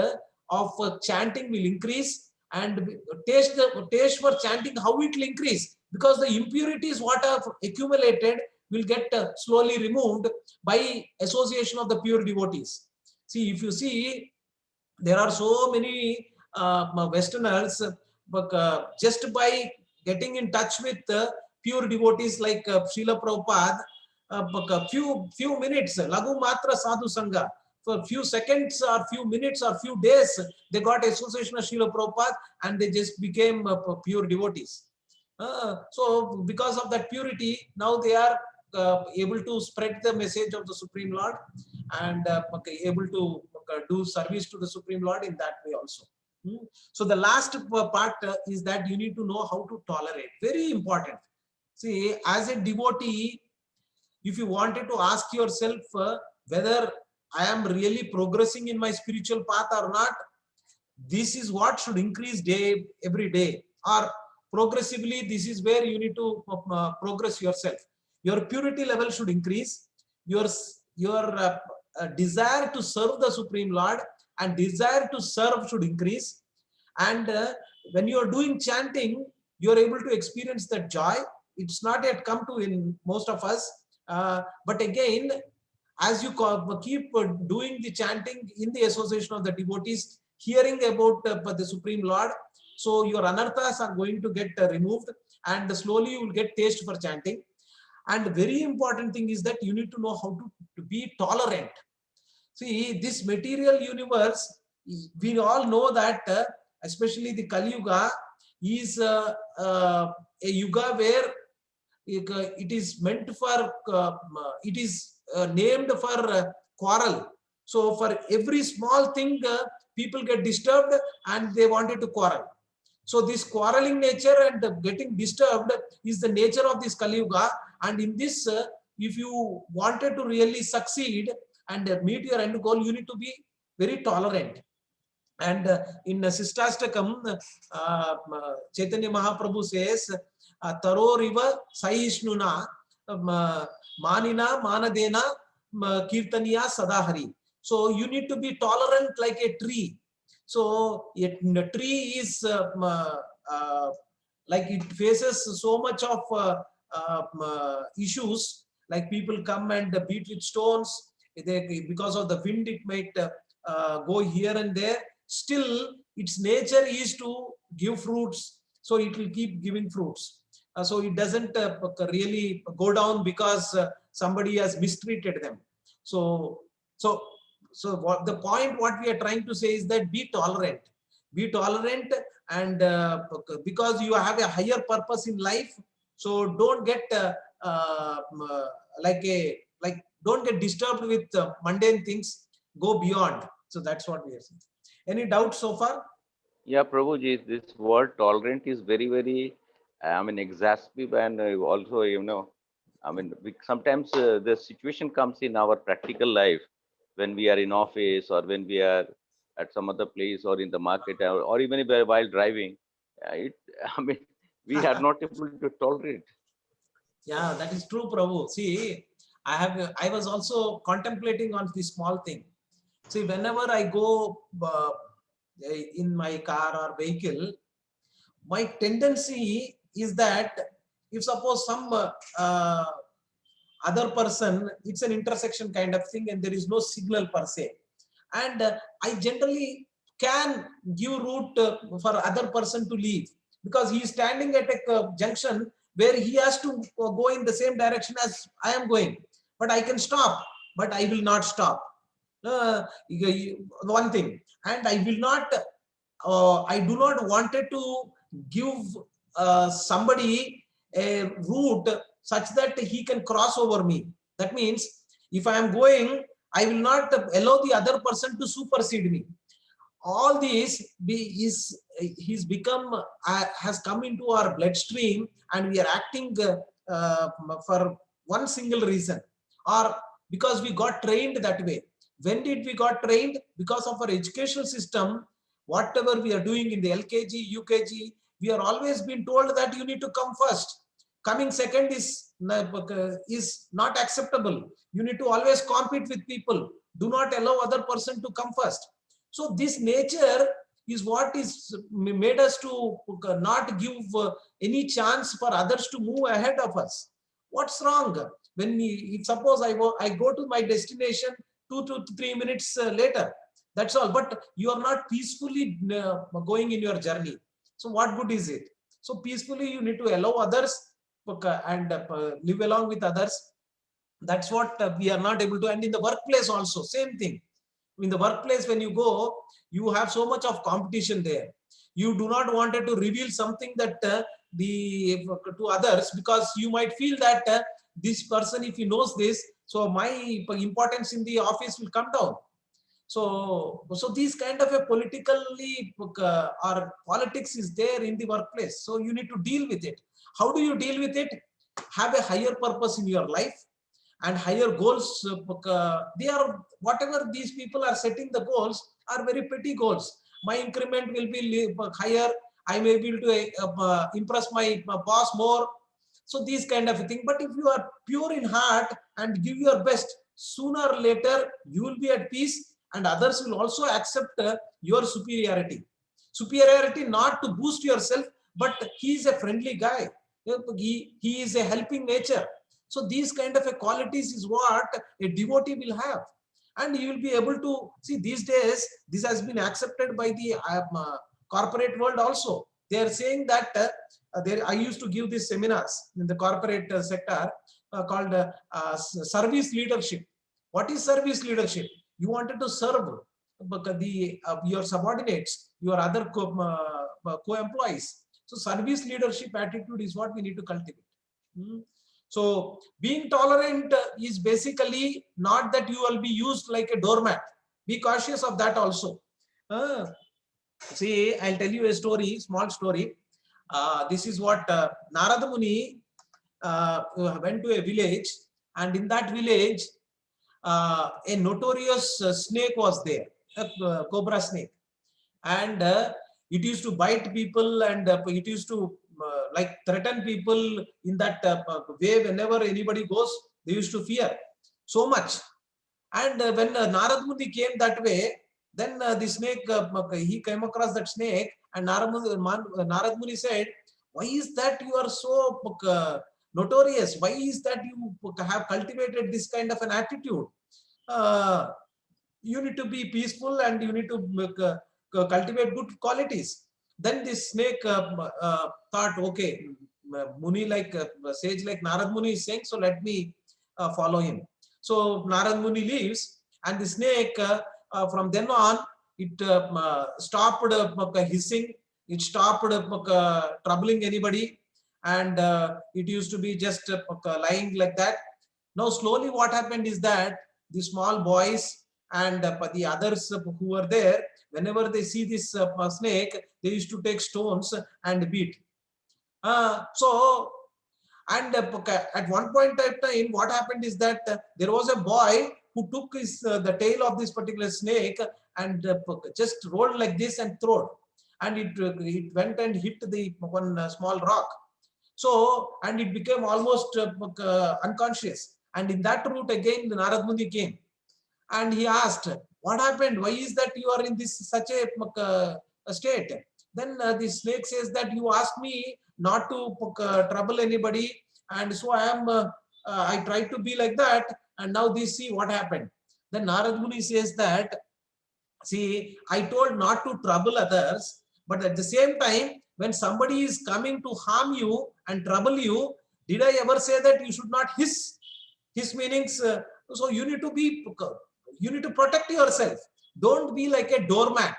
of chanting will increase, and taste for chanting, how it will increase? Because the impurities what have accumulated will get slowly removed by association of the pure devotees. See, if you see, there are so many Westerners, but just by getting in touch with pure devotees like Srila Prabhupada, a few minutes, Lagu Matra Sadhu Sangha, for few seconds or few minutes or few days, they got association of Srila Prabhupada and they just became pure devotees. So because of that purity, now they are able to spread the message of the Supreme Lord, and able to do service to the Supreme Lord in that way also. So the last part is that you need to know how to tolerate. Very important. See, as a devotee, if you wanted to ask yourself whether I am really progressing in my spiritual path or not, this is what should increase every day, or progressively this is where you need to progress yourself. Your purity level should increase, your desire to serve the Supreme Lord and desire to serve should increase, and when you are doing chanting, you are able to experience that joy. It's not yet come to in most of us, but again, as you keep doing the chanting in the association of the devotees, hearing about the Supreme Lord, so your anarthas are going to get removed, and slowly you will get taste for chanting. And very important thing is that you need to know how to be tolerant. See, this material universe, we all know that especially the Kali Yuga is a yuga where it is meant for, it is named for quarrel. So for every small thing, people get disturbed and they wanted to quarrel. So this quarreling nature and getting disturbed is the nature of this Kali Yuga. And in this, if you wanted to really succeed and meet your end goal, you need to be very tolerant. And in Sistastakam, Chaitanya Mahaprabhu says, Taroriva Sahishnuna Manina Manadena Kirtaniya Sadahari. So you need to be tolerant like a tree. So a tree is like it faces so much of issues, like people come and beat with stones. Because of the wind, it might go here and there. Still, its nature is to give fruits, so it will keep giving fruits. So it doesn't really go down because somebody has mistreated them. So what the point what we are trying to say is that be tolerant, and because you have a higher purpose in life, So don't get don't get disturbed with mundane things. Go beyond. So that's what we are saying. Any doubts so far? Yeah, Prabhuji, this word tolerant is very, very, I mean, exhaustive, and also, I mean, sometimes the situation comes in our practical life when we are in office or when we are at some other place or in the market, or even if we are while driving. I mean, we are not able to tolerate. Yeah, that is true, Prabhu. See, I was also contemplating on this small thing. See, whenever I go in my car or vehicle, my tendency is that if suppose some other person, it's an intersection kind of thing and there is no signal per se, and I generally can give route for other person to leave, because he is standing at a junction where he has to go in the same direction as I am going, but I can stop, but I will not stop. One thing, and I will not I do not wanted to give somebody a route such that he can cross over me. That means if I am going, I will not allow the other person to supersede me. All these he's become has come into our bloodstream, and we are acting for one single reason, or because we got trained that way. When did we got trained? Because of our educational system. Whatever we are doing in the LKG, UKG, we are always been told that you need to come first. Coming second is not acceptable. You need to always compete with people. Do not allow other person to come first. So this nature is what is made us to not give any chance for others to move ahead of us. What's wrong? When suppose I go to my destination 2 to 3 minutes later, that's all. But you are not peacefully going in your journey. So what good is it? So peacefully you need to allow others and live along with others. That's what we are not able to. And in the workplace also, same thing. In the workplace, when you go, you have so much of competition there. You do not want to reveal something that to others, because you might feel that this person, if he knows this, so my importance in the office will come down. So these kind of a politically or politics is there in the workplace. So you need to deal with it. How do you deal with it? Have a higher purpose in your life and higher goals. They are, whatever these people are setting, the goals are very petty goals. My increment will be higher. I may be able to impress my boss more. So these kind of a thing. But if you are pure in heart and give your best, sooner or later you will be at peace, and others will also accept your superiority. Superiority not to boost yourself, but he is a friendly guy. He is a helping nature. So these kind of a qualities is what a devotee will have. And you will be able to see these days, this has been accepted by the corporate world also. They are saying that I used to give these seminars in the corporate sector called service leadership. What is service leadership? You wanted to serve your subordinates, your other co-employees. So service leadership attitude is what we need to cultivate. So being tolerant is basically not that you will be used like a doormat. Be cautious of that also. See, I'll tell you a story, small story. This is what Narada Muni went to a village, and in that village, a notorious snake was there, a cobra snake, and it used to bite people, and it used to like threaten people in that way. Whenever anybody goes, they used to fear so much. And when Narad Muni came that way, then the snake, he came across that snake, and Narad Muni said, why is that you are so notorious? Why is that you have cultivated this kind of an attitude? You need to be peaceful, and you need to cultivate good qualities. Then this snake thought, okay, Muni like sage like Narad Muni is saying, so let me follow him. So Narad Muni leaves, and the snake from then on, it stopped hissing, it stopped troubling anybody, and it used to be just lying like that. Now slowly what happened is that the small boys and the others who were there, whenever they see this snake, they used to take stones and beat. So, and at one point of time, what happened is that there was a boy who took his the tail of this particular snake and just rolled like this and threw it, and it went and hit the one small rock. So, and it became almost unconscious. And in that route again, the Narad Muni came and he asked, "What happened? Why is that you are in this such a state?" Then the snake says that you asked me not to trouble anybody, and so I tried to be like that, and now they see what happened. Then Narad Muni says that, see, I told not to trouble others, but at the same time, when somebody is coming to harm you and trouble you, did I ever say that you should not hiss? Hiss meanings, so you need to protect yourself. Don't be like a doormat,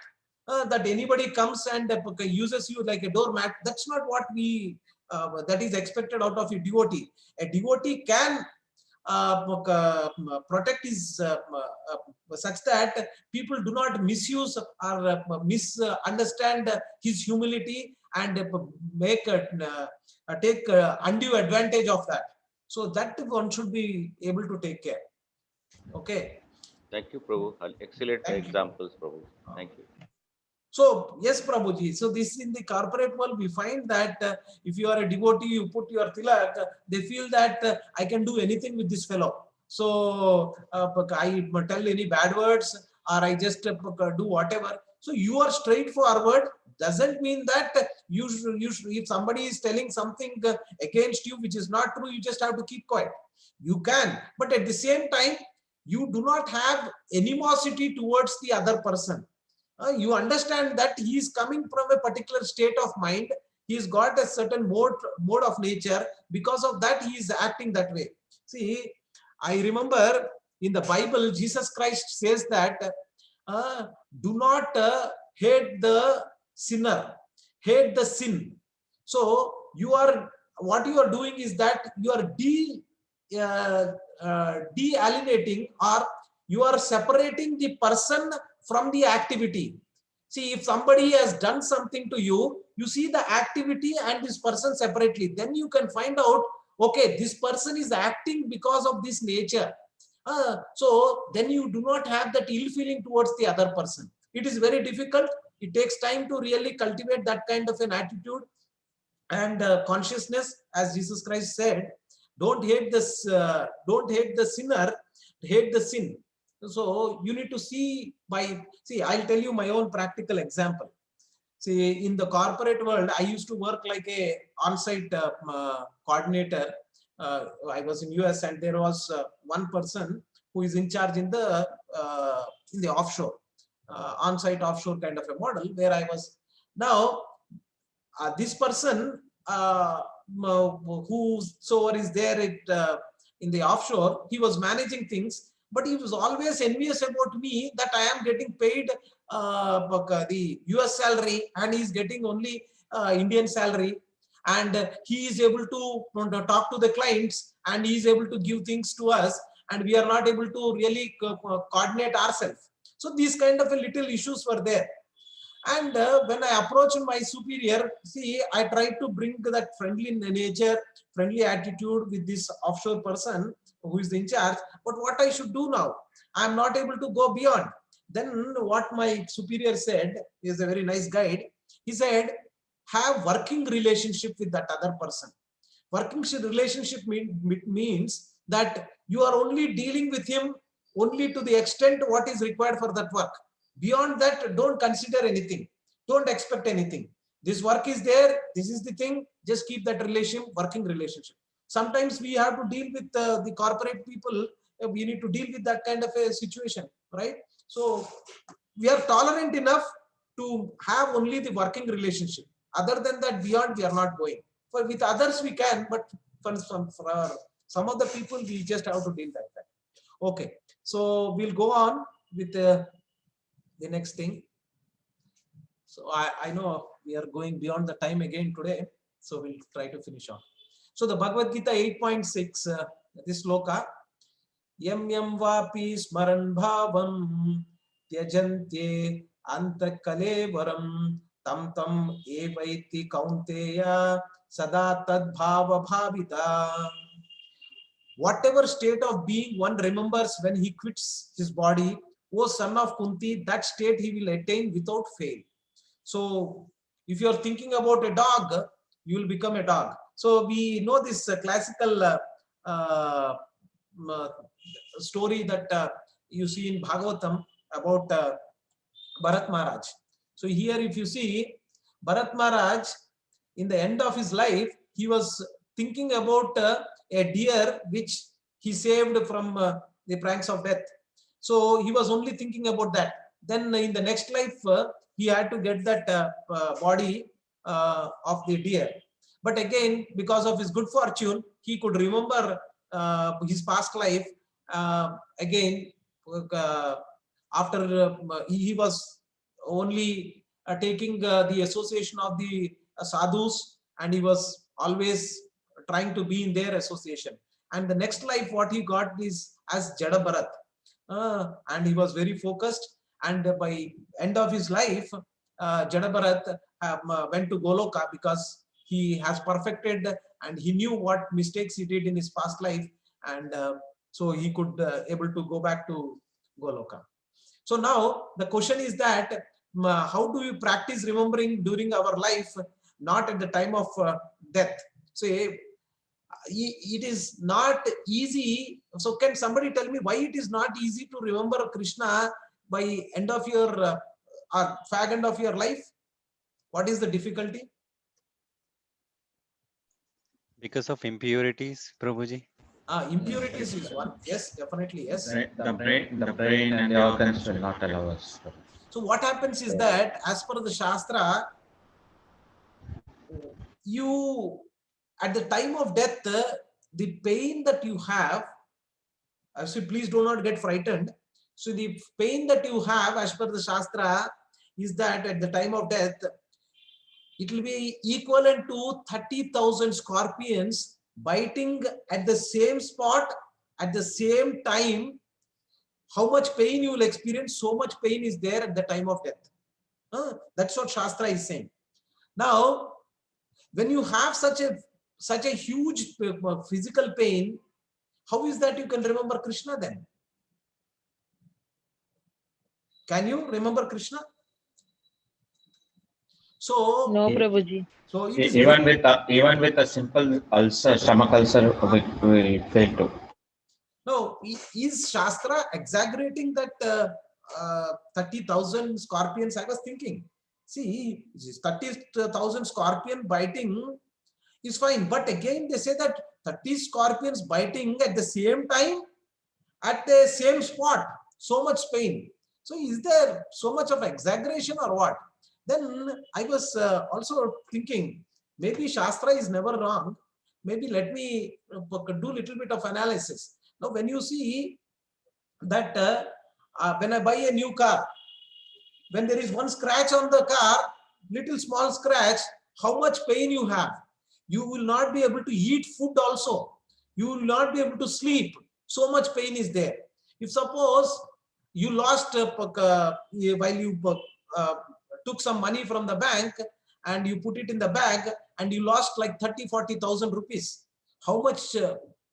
that anybody comes and uses you like a doormat. That's not what that is expected out of a devotee. A devotee can protect his such that people do not misuse or misunderstand his humility and take undue advantage of that. So that one should be able to take care. Okay. Thank you, Prabhu. Excellent Thank you. examples, Prabhu. Thank you. So yes, Prabhuji. So this in the corporate world, we find that if you are a devotee, you put your tilak, they feel that I can do anything with this fellow. So I tell any bad words or I just do whatever. So you are straightforward. Doesn't mean that you should, if somebody is telling something against you which is not true, you just have to keep quiet. You can, but at the same time, you do not have animosity towards the other person. You understand that he is coming from a particular state of mind. He's got a certain mode of nature. Because of that, he is acting that way. See, I remember in the Bible, Jesus Christ says that do not hate the sinner, hate the sin. So what you are doing is that you are de-alienating, or you are separating the person from the activity. See, if somebody has done something to you, you see the activity and this person separately. Then you can find out, okay, this person is acting because of this nature. So then you do not have that ill feeling towards the other person. It is very difficult. It takes time to really cultivate that kind of an attitude and consciousness. As Jesus Christ said, don't hate the sinner, hate the sin. So you need to see I'll tell you my own practical example. See, in the corporate world, I used to work like a on-site coordinator. I was in US, and there was one person who is in charge in the offshore, on-site offshore kind of a model where I was. Now, this person whosoever is there in the offshore, he was managing things, but he was always envious about me that I am getting paid the US salary and he is getting only Indian salary, and he is able to talk to the clients and he is able to give things to us, and we are not able to really coordinate ourselves. So these kind of little issues were there. And when I approached my superior, see, I tried to bring that friendly nature, friendly attitude with this offshore person who is in charge. But what I should do now? I am not able to go beyond. Then what my superior said, is a very nice guide. He said, have working relationship with that other person. Working relationship means that you are only dealing with him only to the extent what is required for that work. Beyond that, don't consider anything. Don't expect anything. This work is there. This is the thing. Just keep that working relationship. Sometimes we have to deal with the corporate people. We need to deal with that kind of a situation, right? So we are tolerant enough to have only the working relationship. Other than that, beyond, we are not going. With others, we can, but for some of the people, we just have to deal like that. Okay, so we'll go on with the next thing. So I know we are going beyond the time again today. So we'll try to finish off. So the Bhagavad Gita 8.6, this sloka, yam yam vapi smaran bhavam tyajantye antakalevaram tam tam evaiti kaunteya sada tad bhava bhavita. Whatever state of being one remembers when he quits his body, O son of Kunti, that state he will attain without fail. So if you are thinking about a dog, you will become a dog. So we know this classical story that you see in Bhagavatam about Bharat Maharaj. So here if you see, Bharat Maharaj, in the end of his life, he was thinking about a deer which he saved from the pranks of death. So he was only thinking about that. Then in the next life, he had to get that body of the deer. But again, because of his good fortune, he could remember his past life. Again, after he was only taking the association of the sadhus, and he was always trying to be in their association. And the next life, what he got is as Jada Bharat, and he was very focused. And by end of his life, Jada Bharat went to Goloka because he has perfected and he knew what mistakes he did in his past life, and so he could able to go back to Goloka. So now the question is that how do we practice remembering during our life, not at the time of death? So it is not easy. So can somebody tell me why it is not easy to remember Krishna by end of your or fag end of your life? What is the difficulty? Because of impurities, Prabhuji. Impurities is one. Yes, definitely. Yes. The brain and the organs will not allow us. So what happens is that as per the Shastra, you at the time of death, the pain that you have, so please do not get frightened. So the pain that you have as per the Shastra is that at the time of death, it will be equivalent to 30,000 scorpions biting at the same spot at the same time. How much pain you will experience, so much pain is there at the time of death. That's what Shastra is saying. Now, when you have such a huge physical pain, how is that you can remember Krishna then? Can you remember Krishna? So No, Prabhuji. So it is even with a simple ulcer, stomach ulcer, we fail to. No, is Shastra exaggerating that 30,000 scorpions? I was thinking, see, 30,000 scorpion biting is fine, but again they say that 30 scorpions biting at the same time, at the same spot, so much pain. So is there so much of exaggeration or what? Then I was also thinking, maybe Shastra is never wrong. Maybe let me do a little bit of analysis. Now, when you see that when I buy a new car, when there is one scratch on the car, little small scratch, how much pain you have? You will not be able to eat food also. You will not be able to sleep. So much pain is there. If suppose you lost while you took some money from the bank and you put it in the bag and you lost like 30,000-40,000 rupees, how much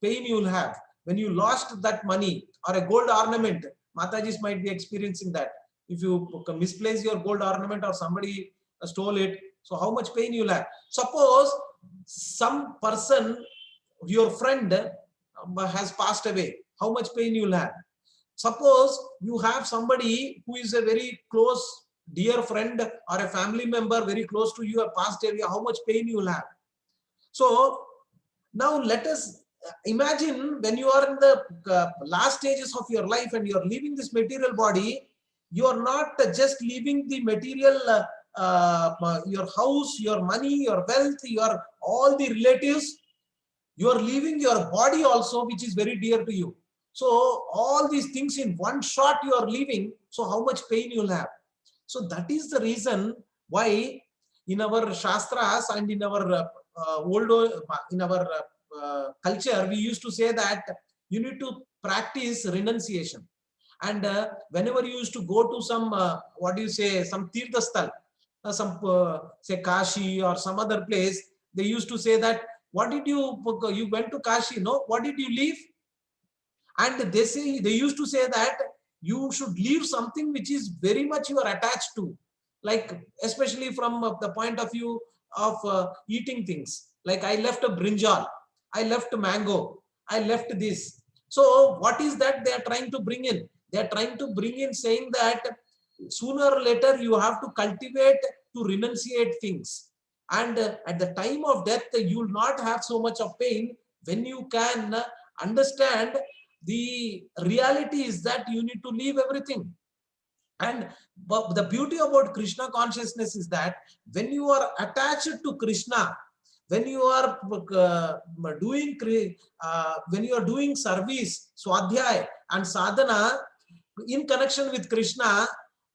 pain you will have? When you lost that money or a gold ornament, Matajis might be experiencing that. If you misplace your gold ornament or somebody stole it, so how much pain you'll have? Suppose some person, your friend has passed away, how much pain you'll have? Suppose you have somebody who is a very close, dear friend or a family member very close to you, a past away, how much pain you'll have? So now let us imagine when you are in the last stages of your life and you are leaving this material body, you are not just leaving the material, your house, your money, your wealth, your all the relatives, you are leaving your body also, which is very dear to you. So all these things in one shot you are leaving, so how much pain you will have? So that is the reason why in our Shastras and in our in our culture, we used to say that you need to practice renunciation. And whenever you used to go to some what do you say, some tirthasthal, some say Kashi or some other place, they used to say that, what did you went to Kashi, no, what did you leave? And they used to say that you should leave something which is very much you are attached to, like especially from the point of view of eating things. Like I left a brinjal, I left mango, I left this. So what is that they are trying to bring in? They are trying to bring in saying that sooner or later you have to cultivate to renunciate things. And at the time of death, you will not have so much of pain when you can understand the reality is that you need to leave everything. And the beauty about Krishna consciousness is that when you are attached to Krishna, when you are doing service, swadhyay and sadhana in connection with Krishna,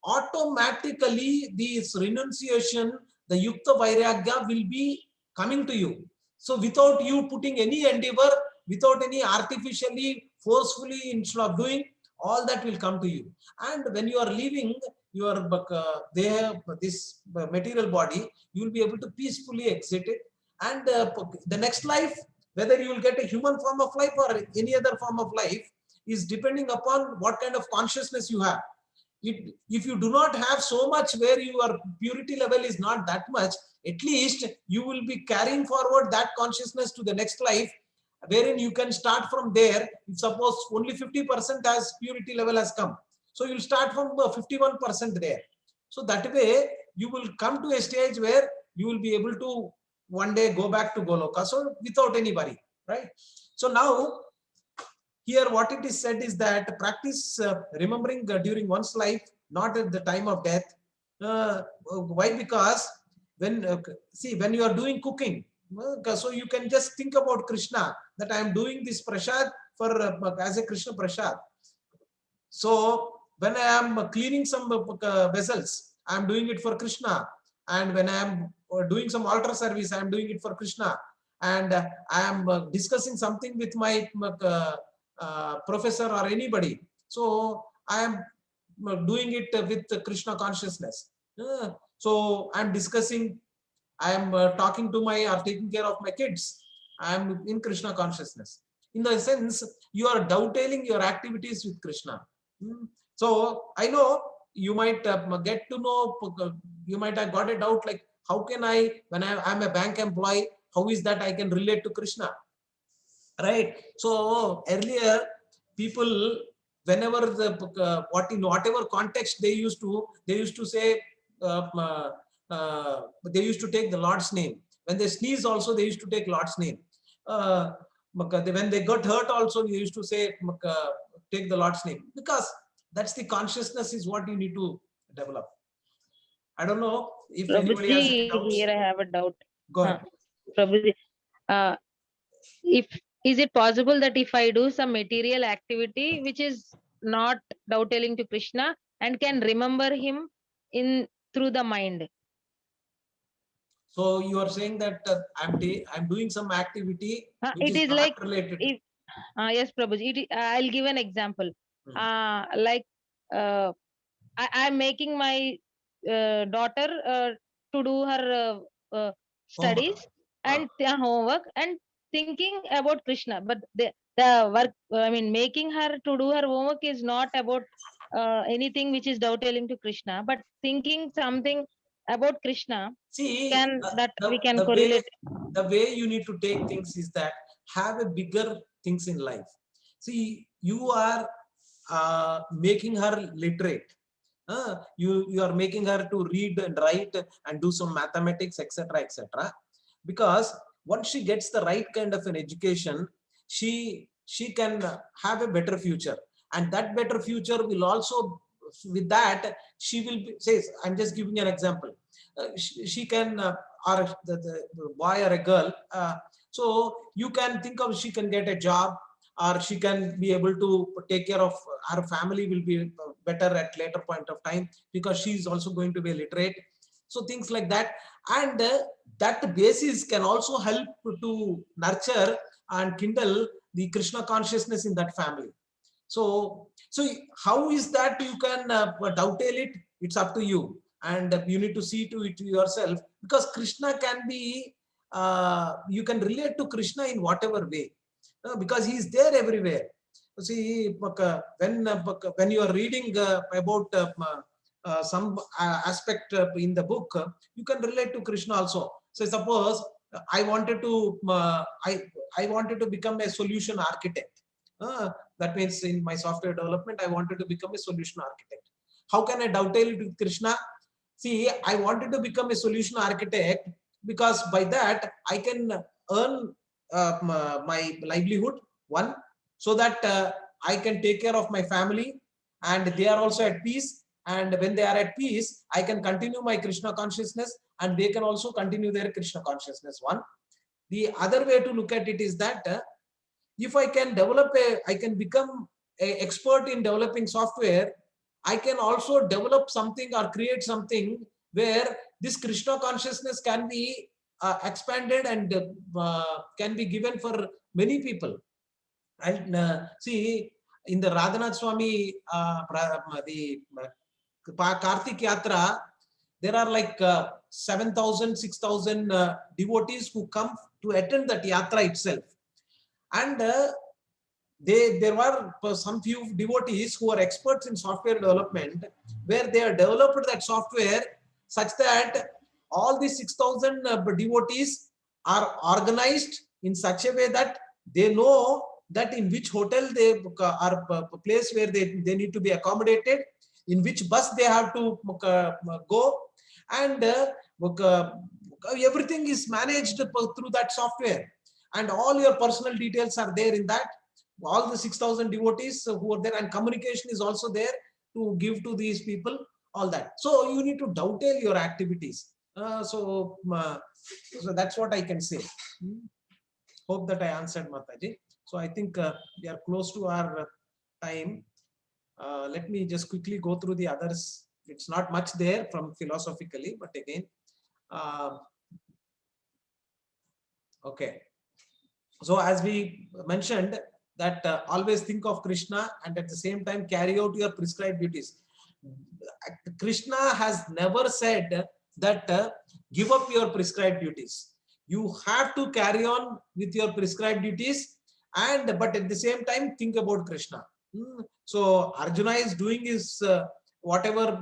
automatically this renunciation, the yukta vairagya will be coming to you. So without you putting any endeavor, without any artificially forcefully instead of doing, all that will come to you. And when you are leaving your this material body, you will be able to peacefully exit it. And the next life, whether you will get a human form of life or any other form of life, is depending upon what kind of consciousness you have. If you do not have so much, where your purity level is not that much, at least you will be carrying forward that consciousness to the next life, wherein you can start from there. If suppose only 50% as purity level has come, so you'll start from 51% there. So that way you will come to a stage where you will be able to one day go back to Goloka, so without any worry, right? So now here what it is said is that practice remembering during one's life, not at the time of death. Why? Because when see, when you are doing cooking, so you can just think about Krishna, that I am doing this prasad for as a Krishna prasad. So when I am cleaning some vessels, I am doing it for Krishna. And when I am doing some altar service, I am doing it for Krishna. And I am discussing something with my professor or anybody, so I am doing it with Krishna consciousness. So I am discussing, I am talking to my or taking care of my kids, I am in Krishna consciousness. In the sense, you are dovetailing your activities with Krishna. So I know you might get to know, you might have got a doubt like, how can I, when I am a bank employee, how is that I can relate to Krishna, right? So earlier people, whenever the whatever context they used to say, they used to take the Lord's name. When they sneeze also, they used to take Lord's name. When they got hurt also, they used to say, take the Lord's name, because that's the consciousness is what you need to develop. I don't know if anybody has any doubts. Here I have a doubt. Go ahead. Prabhuji, is it possible that if I do some material activity which is not dovetailing to Krishna and can remember him in through the mind? So you are saying that I'm doing some activity which it is not like related. If, yes, Prabhuji. I'll give an example. Like I'm making my daughter to do her studies and homework and thinking about Krishna, but the work, I mean, making her to do her homework is not about anything which is dovetailing to Krishna, but thinking something about Krishna. See, we can correlate. The way you need to take things is that have a bigger things in life. See, you are making her literate. You are making her to read and write and do some mathematics, etc., etc. Because once she gets the right kind of an education, she can have a better future. And that better future will also, with that, she will be, say, I'm just giving an example. She can, or the boy or a girl, so you can think of, she can get a job, or she can be able to take care of her family, will be better at later point of time, because she is also going to be literate. So things like that, and that basis can also help to nurture and kindle the Krishna consciousness in that family. So how is that you can dovetail it? It's up to you, and you need to see to it yourself, because Krishna can be, you can relate to Krishna in whatever way, because he is there everywhere. See, when you are reading about some aspect in the book, you can relate to Krishna also. So suppose I wanted to I wanted to become a solution architect. That means in my software development, I wanted to become a solution architect. How can I dovetail it with Krishna? See, I wanted to become a solution architect because by that I can earn my livelihood, one, so that I can take care of my family and they are also at peace. And when they are at peace, I can continue my Krishna consciousness and they can also continue their Krishna consciousness. One. The other way to look at it is that if I can I can become an expert in developing software, I can also develop something or create something where this Krishna consciousness can be expanded and can be given for many people. And see, in the Radhanath Swami, the Kartik Yatra, there are like 7,000, 6,000 devotees who come to attend that yatra itself. And there were some few devotees who are experts in software development, where they have developed that software such that all these 6,000 devotees are organized in such a way that they know that in which hotel they are place where they need to be accommodated, in which bus they have to go, and everything is managed through that software, and all your personal details are there in that. All the 6,000 devotees who are there, and communication is also there to give to these people, all that. So you need to dovetail your activities. So that's what I can say. Hope that I answered, Mataji. So I think we are close to our time. Let me just quickly go through the others. It's not much there from philosophically, but again, okay. So as we mentioned, that always think of Krishna and at the same time carry out your prescribed duties. Krishna has never said that give up your prescribed duties. You have to carry on with your prescribed duties, and but at the same time think about Krishna. So Arjuna is doing his whatever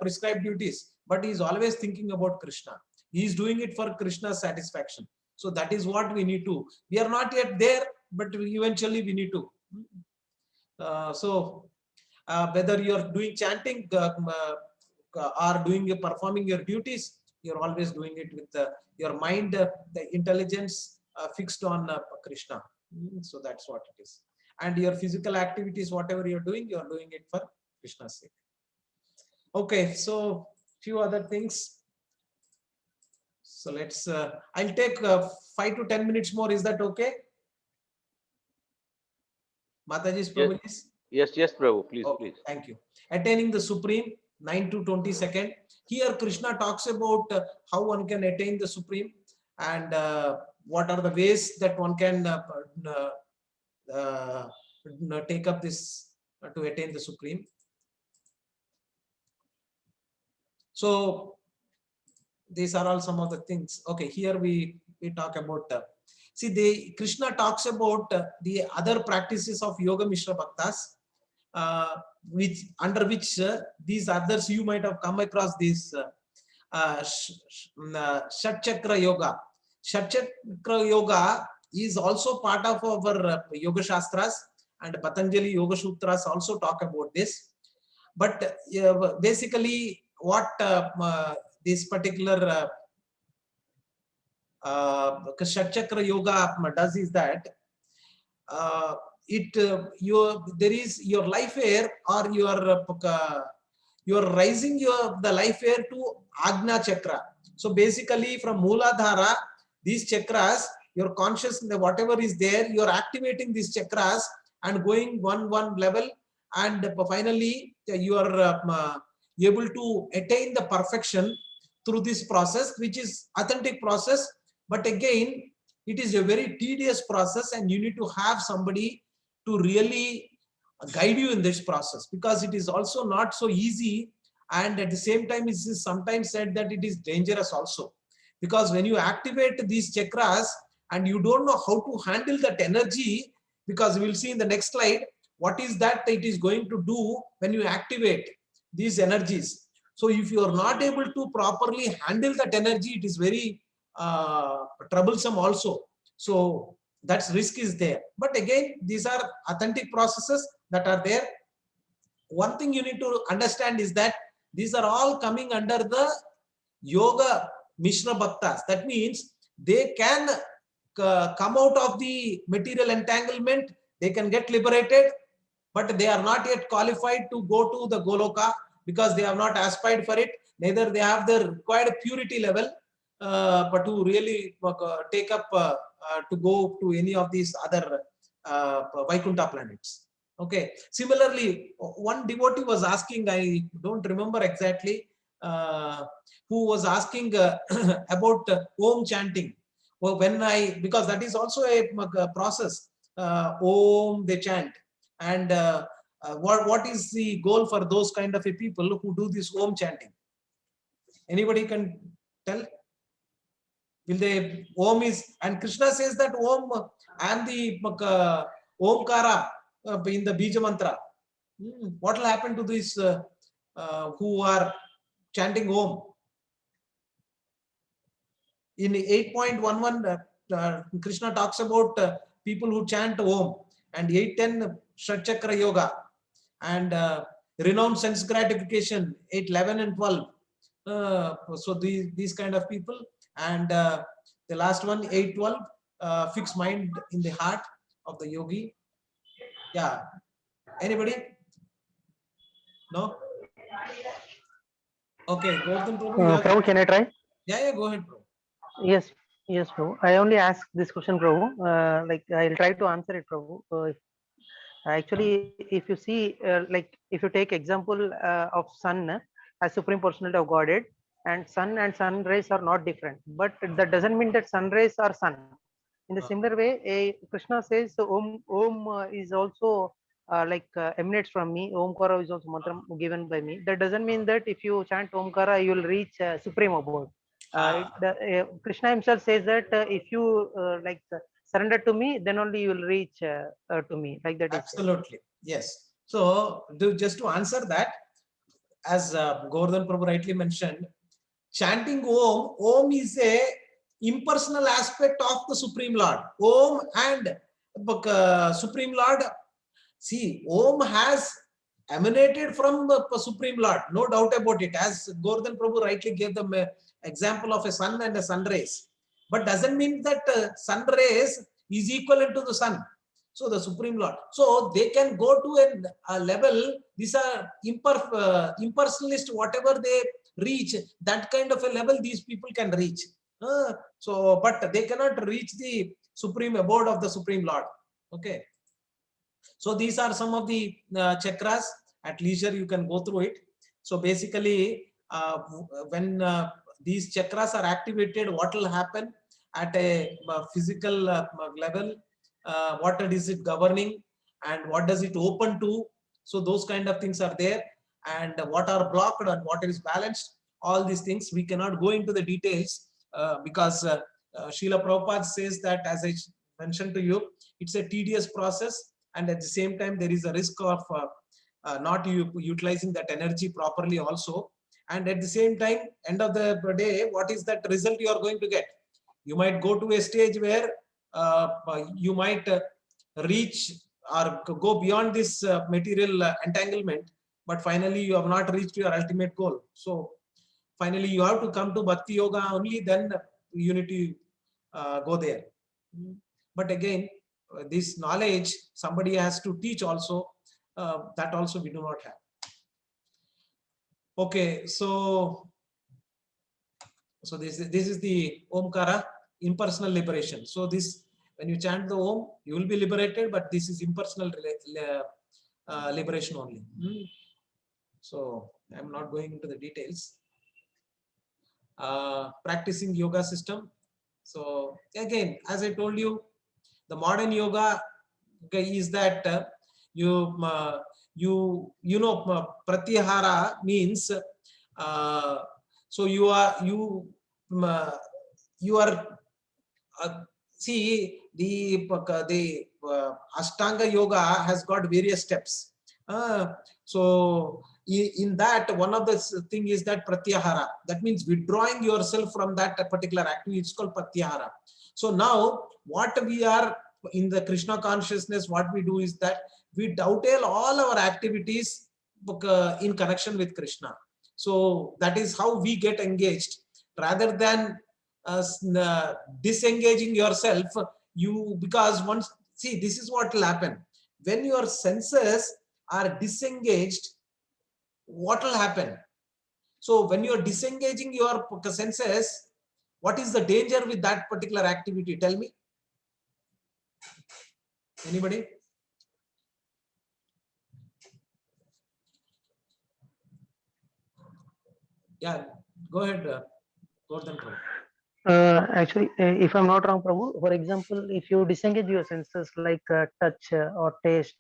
prescribed duties, but he is always thinking about Krishna. He is doing it for Krishna's satisfaction. So that is what we need to. We are not yet there, but eventually we need to. Whether you are doing chanting or performing your duties, you're always doing it with your mind, the intelligence fixed on Krishna. So that's what it is. And your physical activities, whatever you're doing it for Krishna's sake. Okay, so few other things. So let's, I'll take 5 to 10 minutes more. Is that okay? Mataji's Prabhu. Yes, Prabhu, please, Oh, please. Thank you. Attaining the Supreme, 9 to 22nd. Here Krishna talks about how one can attain the Supreme and what are the ways that one can take up this to attain the Supreme. So these are all some of the things. Okay, here we talk about see, Krishna talks about the other practices of Yoga Mishra Bhaktas, under which these others you might have come across this Shat Chakra Yoga. Shat Chakra Yoga is also part of our Yoga Shastras, and Patanjali Yoga Sutras also talk about this. But basically what this particular Shat Chakra Yoga does is that there is your life air, or you're rising the life air to Agna Chakra. So basically from Mooladhara, these chakras, your consciousness, whatever is there, you're activating these chakras and going one level, and finally you are able to attain the perfection through this process, which is authentic process. But again, it is a very tedious process, and you need to have somebody to really guide you in this process, because it is also not so easy. And at the same time, it is sometimes said that it is dangerous also, because when you activate these chakras and you don't know how to handle that energy, because we will see in the next slide what is that it is going to do when you activate these energies. So if you are not able to properly handle that energy, it is very troublesome also. So that's risk is there. But again, these are authentic processes that are there. One thing you need to understand is that these are all coming under the yoga Mishra Bhaktas. That means they can come out of the material entanglement, they can get liberated, but they are not yet qualified to go to the Goloka, because they have not aspired for it. Neither they have the required purity level, but to really take up to go to any of these other Vaikuntha planets. Okay. Similarly, one devotee was asking, I don't remember exactly, who was asking about Om chanting. Well, because that is also a process. Om, they chant. And what is the goal for those kind of a people who do this Om chanting? Anybody can tell? Will they Om is, and Krishna says that Om and the Omkara in the Bija mantra. What will happen to these who are chanting Om? In 8.11, Krishna talks about people who chant Om, and 8.10 Shatchakra Yoga, and renowned sense gratification 8.11 and 12. So these kind of people, and the last one 8.12, fixed mind in the heart of the yogi. Yeah. Anybody? No? Okay, Gautam Prabhu. Prabhu, can I try? Yeah, go ahead, Prabhu. Yes, Prabhu. I only asked this question, Prabhu. Like I'll try to answer it, Prabhu. Actually, if you see, like if you take example of sun as supreme personality of Godhead, and sun rays are not different, but that doesn't mean that sun rays are sun. In the similar way, Krishna says Om is also emanates from me. Omkara is also mantra given by me. That doesn't mean that if you chant Omkara, you will reach supreme abode. Krishna himself says that if you surrender to me, then only you will reach to me. Like that. Absolutely. Yes. So just to answer that, as Govardhan Prabhu rightly mentioned, chanting Om is a impersonal aspect of the Supreme Lord. Om and Supreme Lord. See, Om has emanated from the Supreme Lord, no doubt about it. As Govardhan Prabhu rightly gave them an example of a sun and a sun rays. But doesn't mean that sun rays is equivalent to the sun. So the Supreme Lord. So they can go to a level, these are impersonalist, whatever they reach, that kind of a level these people can reach. So, but they cannot reach the supreme abode of the Supreme Lord. Okay. So these are some of the chakras. At leisure, you can go through it. So basically, when these chakras are activated, what will happen at a physical level? What is it governing, and what does it open to? So those kind of things are there, and what are blocked and what is balanced. All these things we cannot go into the details because Srila Prabhupada says that, as I mentioned to you, it's a tedious process, and at the same time there is a risk of not utilizing that energy properly also. And at the same time, end of the day, what is that result you are going to get? You might go to a stage where you might reach or go beyond this material entanglement, but finally you have not reached your ultimate goal. So finally you have to come to Bhakti Yoga, only then you need to go there. But again, this knowledge somebody has to teach also, that also we do not have. Okay, so this is the Omkara, impersonal liberation. So this, when you chant the Om, you will be liberated, but this is impersonal liberation only. So I'm not going into the details. practicing yoga system. So again, as I told you, the modern yoga is that you know pratyahara means so you are see the Ashtanga yoga has got various steps. So in that, one of the thing is that pratyahara. That means withdrawing yourself from that particular activity. It's called pratyahara. So now what we are in the Krishna consciousness, what we do is that we dovetail all our activities in connection with Krishna. So that is how we get engaged, rather than disengaging yourself. Because once, see, this is what will happen when your senses are disengaged. What will happen? So when you are disengaging your senses, what is the danger with that particular activity? Tell me. Anybody? Yeah, go ahead, Gordon. Actually, if I'm not wrong, Prabhu, for example, if you disengage your senses like touch or taste,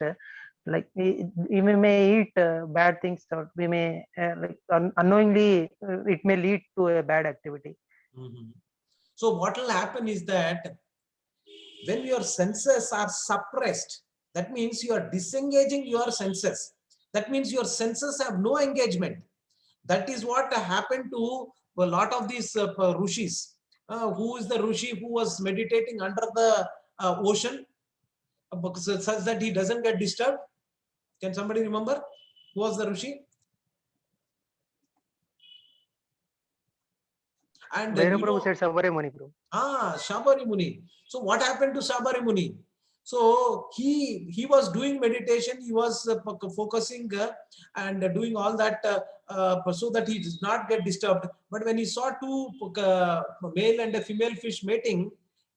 like we may eat bad things, or we may like unknowingly it may lead to a bad activity. So what will happen is that when your senses are suppressed, that means you are disengaging your senses. That means your senses have no engagement. That is what happened to a lot of these rishis. Who is the rishi who was meditating under the ocean, such that he doesn't get disturbed? Can somebody remember who was the rishi? And Prabhu said Sabari Muni, Prabhu. Sabari Muni. So what happened to Sabari Muni? So he was doing meditation. He was focusing and doing all that so that he does not get disturbed. But when he saw two male and a female fish mating,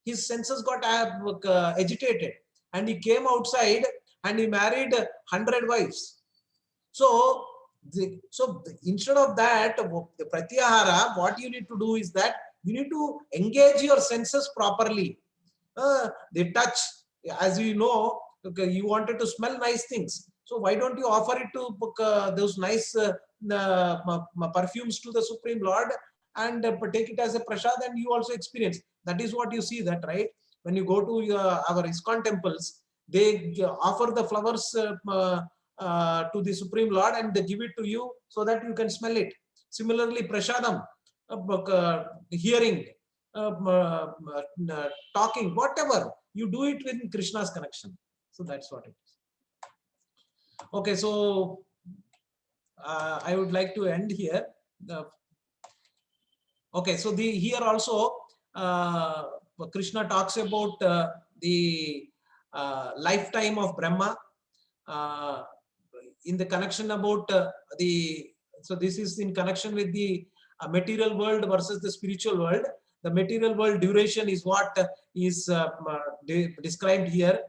his senses got agitated, and he came outside and he married 100 wives. So instead of that, the pratyahara, what you need to do is that you need to engage your senses properly. The touch, as you know, okay, you wanted to smell nice things. So why don't you offer it to those nice perfumes to the Supreme Lord, and take it as a prasad, and you also experience. That is what you see, that right? When you go to our ISKCON temples, they offer the flowers to the Supreme Lord, and they give it to you so that you can smell it. Similarly, prasadam, hearing, talking, whatever, you do it within Krishna's connection. So that's what it is. Okay, so I would like to end here. Okay, so here also Krishna talks about the lifetime of Brahma in the connection about so this is in connection with the material world versus the spiritual world. The material world duration is what is described here,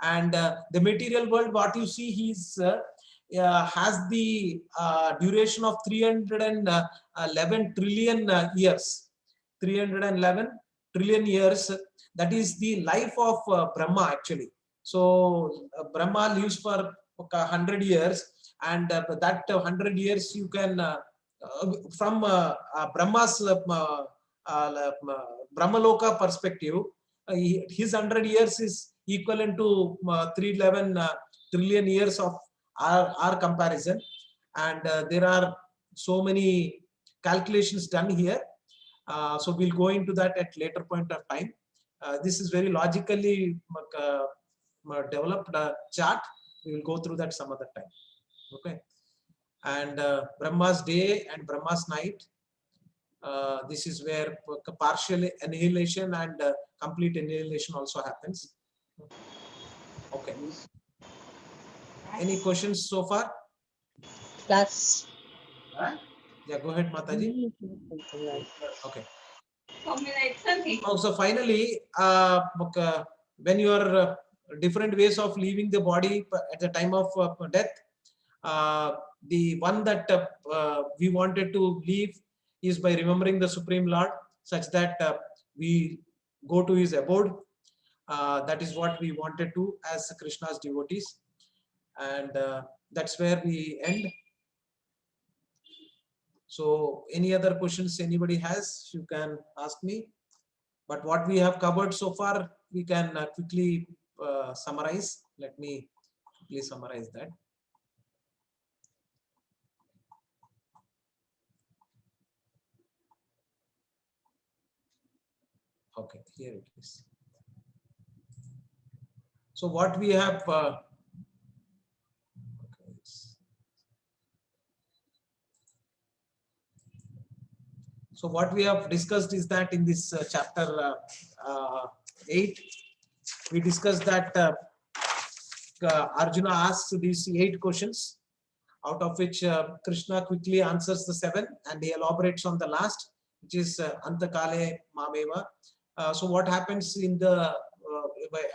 and the material world, what you see, has the duration of 311 trillion years. 311 trillion years. That is the life of Brahma actually. So Brahma lives for 100 years, and that 100 years you can from Brahma's Brahmaloka perspective, his 100 years is equivalent to 311 trillion years of our comparison, and there are so many calculations done here. So we'll go into that at later point of time. This is very logically developed chart. We will go through that some other time. Okay. And Brahma's day and Brahma's night. This is where partial annihilation and complete annihilation also happens. Okay. Any questions so far? Class. Yeah, go ahead, Mataji. Okay. So finally, when you are different ways of leaving the body at the time of death, the one that we wanted to leave is by remembering the Supreme Lord, such that we go to his abode. That is what we wanted to as Krishna's devotees. And that's where we end. So any other questions anybody has, you can ask me. But what we have covered so far, we can quickly summarize. Let me quickly summarize that. Okay, here it is. So what we have, so what we have discussed is that in this chapter 8, we discussed that Arjuna asks these 8 questions, out of which Krishna quickly answers the 7, and he elaborates on the last, which is Antakale Mameva. So what happens in the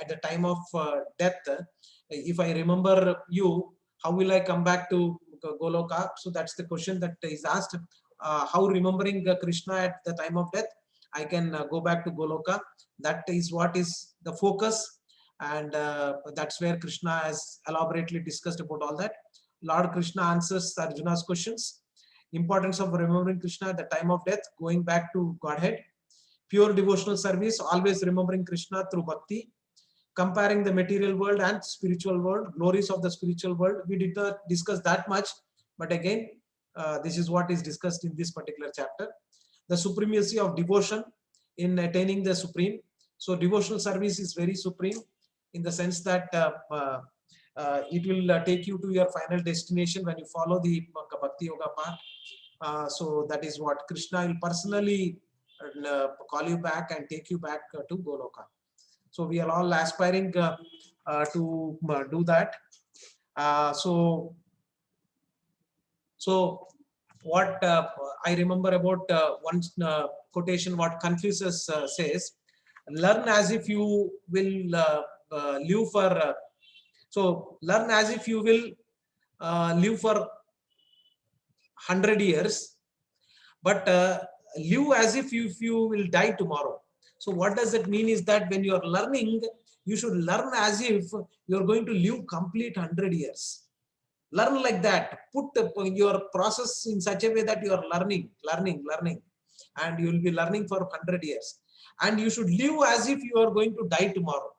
at the time of death? If I remember you, how will I come back to Goloka? So that's the question that is asked. How remembering Krishna at the time of death, I can go back to Goloka. That is what is the focus, and that's where Krishna has elaborately discussed about all that. Lord Krishna answers Arjuna's questions. Importance of remembering Krishna at the time of death, going back to Godhead. Pure devotional service, always remembering Krishna through bhakti. Comparing the material world and spiritual world, glories of the spiritual world. We did not discuss that much, but again, this is what is discussed in this particular chapter. The supremacy of devotion in attaining the supreme. So devotional service is very supreme in the sense that it will take you to your final destination when you follow the Bhakti Yoga path. So that is what Krishna will personally call you back and take you back to Goloka. So we are all aspiring to do that. So what I remember about one quotation, what Confucius says, learn as if you will live for, so learn as if you will live for 100 years, but live as if you will die tomorrow. So what does it mean is that when you are learning, you should learn as if you are going to live complete 100 years. Learn like that. Put your process in such a way that you are learning, and you will be learning for 100 years. And you should live as if you are going to die tomorrow.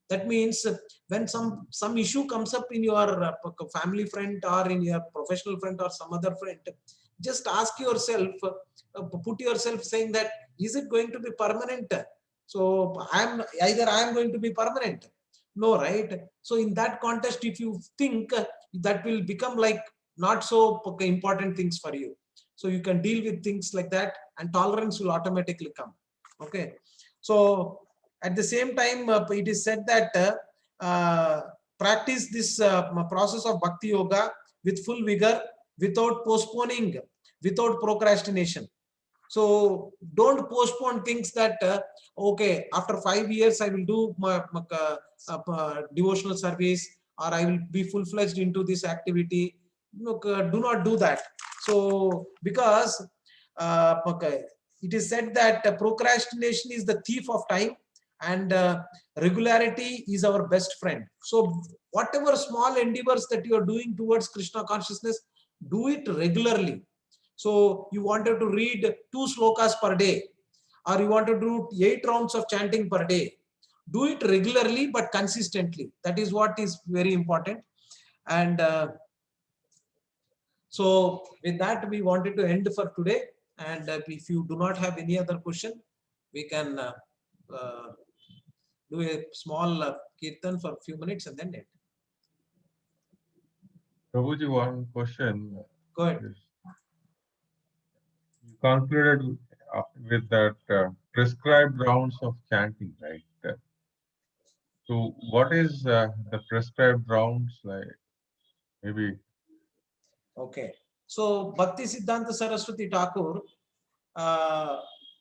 That means when some issue comes up in your family friend or in your professional friend or some other friend, just ask yourself, put yourself saying that, is it going to be permanent? So I am going to be permanent. No, right? So in that context, if you think, that will become like not so important things for you. So you can deal with things like that, and tolerance will automatically come. Okay. So at the same time, it is said that practice this process of Bhakti Yoga with full vigor, without postponing, without procrastination. So don't postpone things that, okay, after 5 years, I will do my devotional service, or I will be full-fledged into this activity. Look, do not do that. So because it is said that procrastination is the thief of time, and regularity is our best friend. So whatever small endeavors that you are doing towards Krishna consciousness, do it regularly. So you wanted to read 2 slokas per day, or you want to do 8 rounds of chanting per day. Do it regularly but consistently. That is what is very important. And so with that, we wanted to end for today. And if you do not have any other question, we can do a small kirtan for a few minutes and then end. Prabhuji, one question. Go ahead. You concluded with that prescribed rounds of chanting, right? So what is the prescribed rounds like? Maybe. Okay. So Bhakti Siddhanta Saraswati Thakur,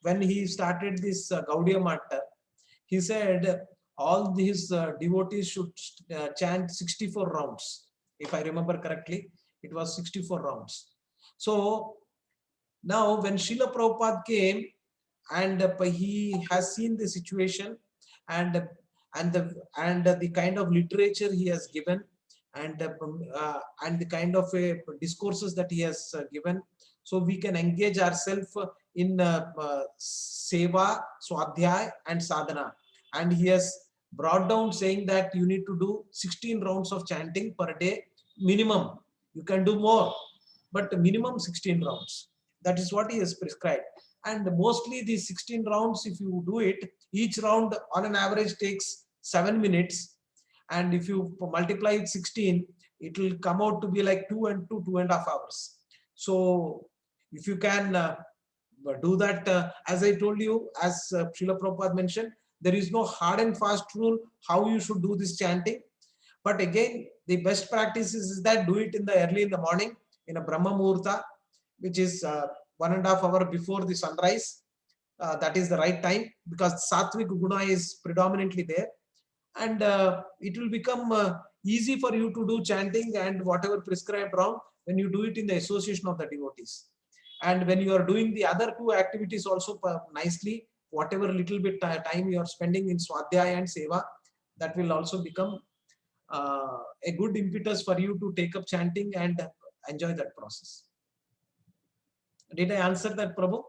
when he started this Gaudiya Matta, he said all these devotees should chant 64 rounds. If I remember correctly, it was 64 rounds. So Now, when Srila Prabhupada came and he has seen the situation and the kind of literature he has given and the kind of discourses that he has given, so we can engage ourselves in seva, swadhyay, and sadhana. And he has brought down saying that you need to do 16 rounds of chanting per day minimum. You can do more, but minimum 16 rounds. That is what he has prescribed. And mostly these 16 rounds, if you do it, each round on an average takes 7 minutes. And if you multiply it 16, it will come out to be like 2.5 hours. So if you can do that, as I told you, as Srila Prabhupada mentioned, there is no hard and fast rule how you should do this chanting. But again, the best practice is that do it in the early in the morning in a Brahma Muhurta, which is 1.5 hours before the sunrise. That is the right time because Sattvic Guna is predominantly there. And it will become easy for you to do chanting and whatever prescribed round when you do it in the association of the devotees. And when you are doing the other two activities also nicely, whatever little bit time you are spending in Swadhyaya and Seva, that will also become a good impetus for you to take up chanting and enjoy that process. Did I answer that, Prabhu?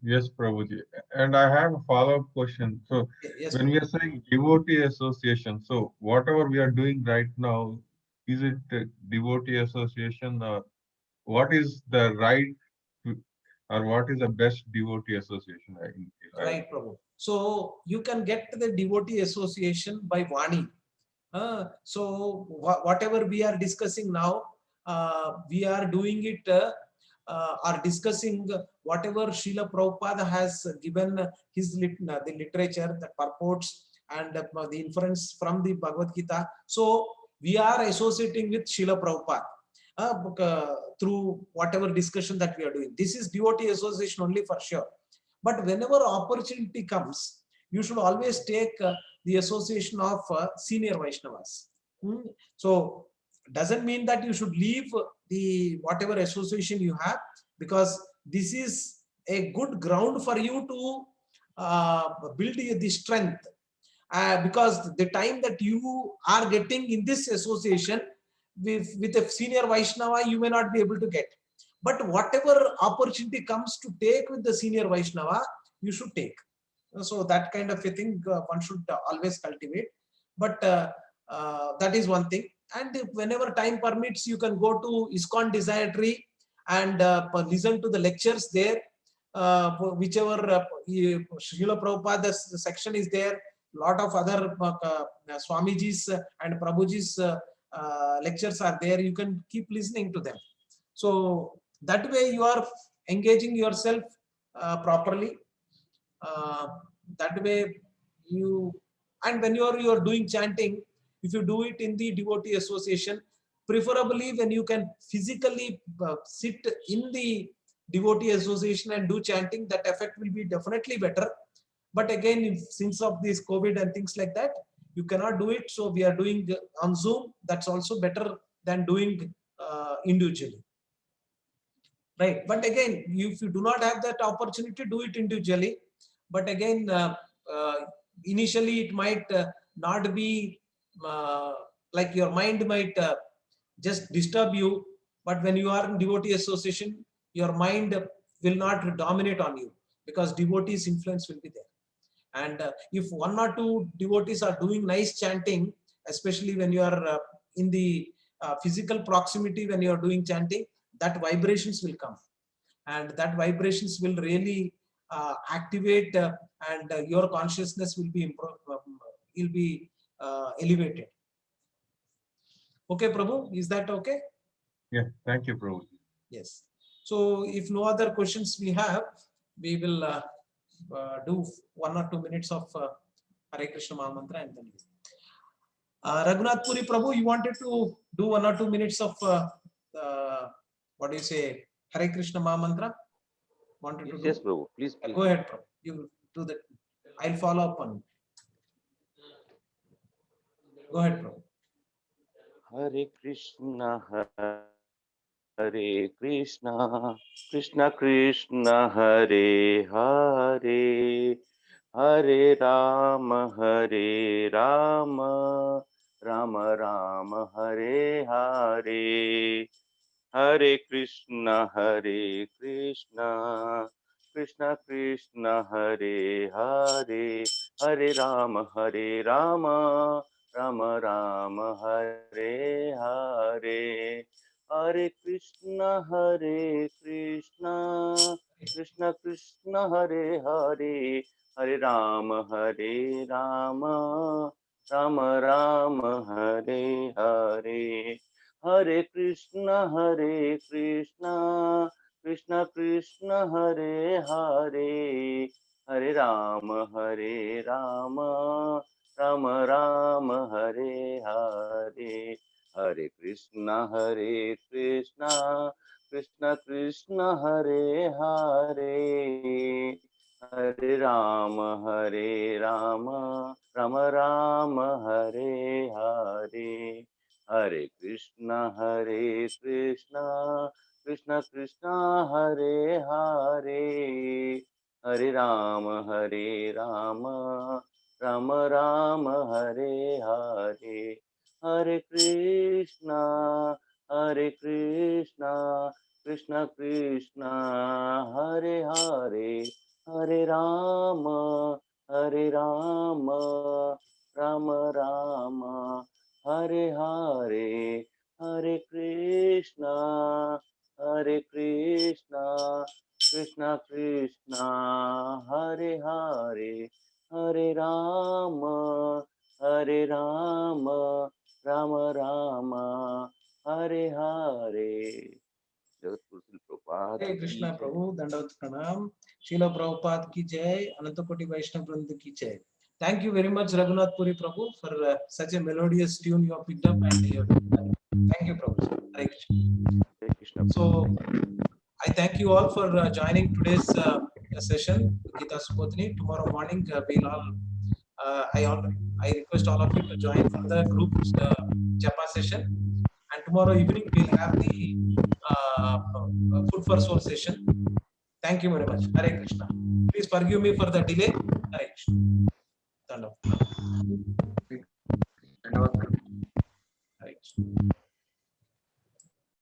Yes, Prabhuji. And I have a follow-up question. So Yes. when we are saying devotee association, so whatever we are doing right now, is it a devotee association or what is the right or what is the best devotee association? Right, Prabhu. So you can get the devotee association by Vani. So whatever we are discussing now, we are doing it or discussing whatever Srila Prabhupada has given his the literature, the purports and the inference from the Bhagavad Gita. So we are associating with Srila Prabhupada through whatever discussion that we are doing. This is devotee association only for sure. But whenever opportunity comes, you should always take the association of senior Vaishnavas. So doesn't mean that you should leave the whatever association you have, because this is a good ground for you to build the strength. Because the time that you are getting in this association with a senior Vaishnava, you may not be able to get. But whatever opportunity comes to take with the senior Vaishnava, you should take. So that kind of a thing one should always cultivate. But that is one thing. And whenever time permits, you can go to ISKCON Desire Tree and listen to the lectures there. Whichever Srila Prabhupada's section is there, lot of other Swamiji's and Prabhuji's lectures are there. You can keep listening to them. So that way you are engaging yourself properly. That way you, and when you are doing chanting, if you do it in the devotee association, preferably when you can physically sit in the devotee association and do chanting, that effect will be definitely better. But again, since of this COVID and things like that, you cannot do it. So we are doing on Zoom. That's also better than doing individually. Right. But again, if you do not have that opportunity, do it individually. But again, initially it might not be like your mind might just disturb you. But when you are in devotee association, your mind will not dominate on you because devotees' influence will be there. And if one or two devotees are doing nice chanting, especially when you are in the physical proximity, when you are doing chanting, that vibrations will come. And that vibrations will really activate and your consciousness will be elevated. Okay, Prabhu, is that okay? Yeah, thank you, Prabhu. Yes. So if no other questions we have, we will do 1 or 2 minutes of Hare Krishna Maha Mantra and then Raghunath Puri Prabhu, you wanted to do 1 or 2 minutes of what do you say, Hare Krishna Maha Mantra? Wanted to do? Yes, Prabhu. Please. Go ahead, Prabhu. You do that. I'll follow up on it. Go ahead, Prabhu. Hare Krishna, Hare Hare Krishna, Krishna Krishna, Hare Hare, Hare Rama, Hare Rama, Rama Rama, Hare Hare, Hare Krishna, Krishna Krishna, Hare Hare, Hare Rama, Rama Rama, Hare Hare. Hare Krishna, Krishna Krishna, Hare Hare, Hare Rama, Rama Rama, Hare Hare. Hare Krishna, Krishna Krishna, Hare Hare, Hare Rama, Rama Rama, Hare Hare. Hare Krishna, Krishna Krishna, Hare Hare, Hare Rama, Rama Rama, Hare Hare. Hare Krishna, Krishna Krishna, Hare Hare, Hare Rama, Rama Rama, Hare Hare. Hare Krishna, Krishna Krishna, Hare Hare, Hare Rama, Rama Rama, Hare Hare, Hare Krishna, Krishna Krishna, Hare Hare, Hare Rama, Rama Rama, Hare Hare. Jagatguru Srila Prabhupada Hare ki Krishna jai. Prabhu, Dandavat Pranam. Srila Prabhupada ki jai, Anantakoti Vaishnava Vrinda ki jai. Thank you very much, Raghunath Puri Prabhu, for such a melodious tune you have picked up. And thank you, Prabhu. Hare Krishna. Hare Krishna. So, I thank you all for joining today's session, Gita Subodhini. Tomorrow morning, we'll all, I request all of you to join for the group Japa session. And tomorrow evening, we'll have the Food for Soul session. Thank you very much. Hare Krishna. Please forgive me for the delay. Hare Krishna. Dandavat.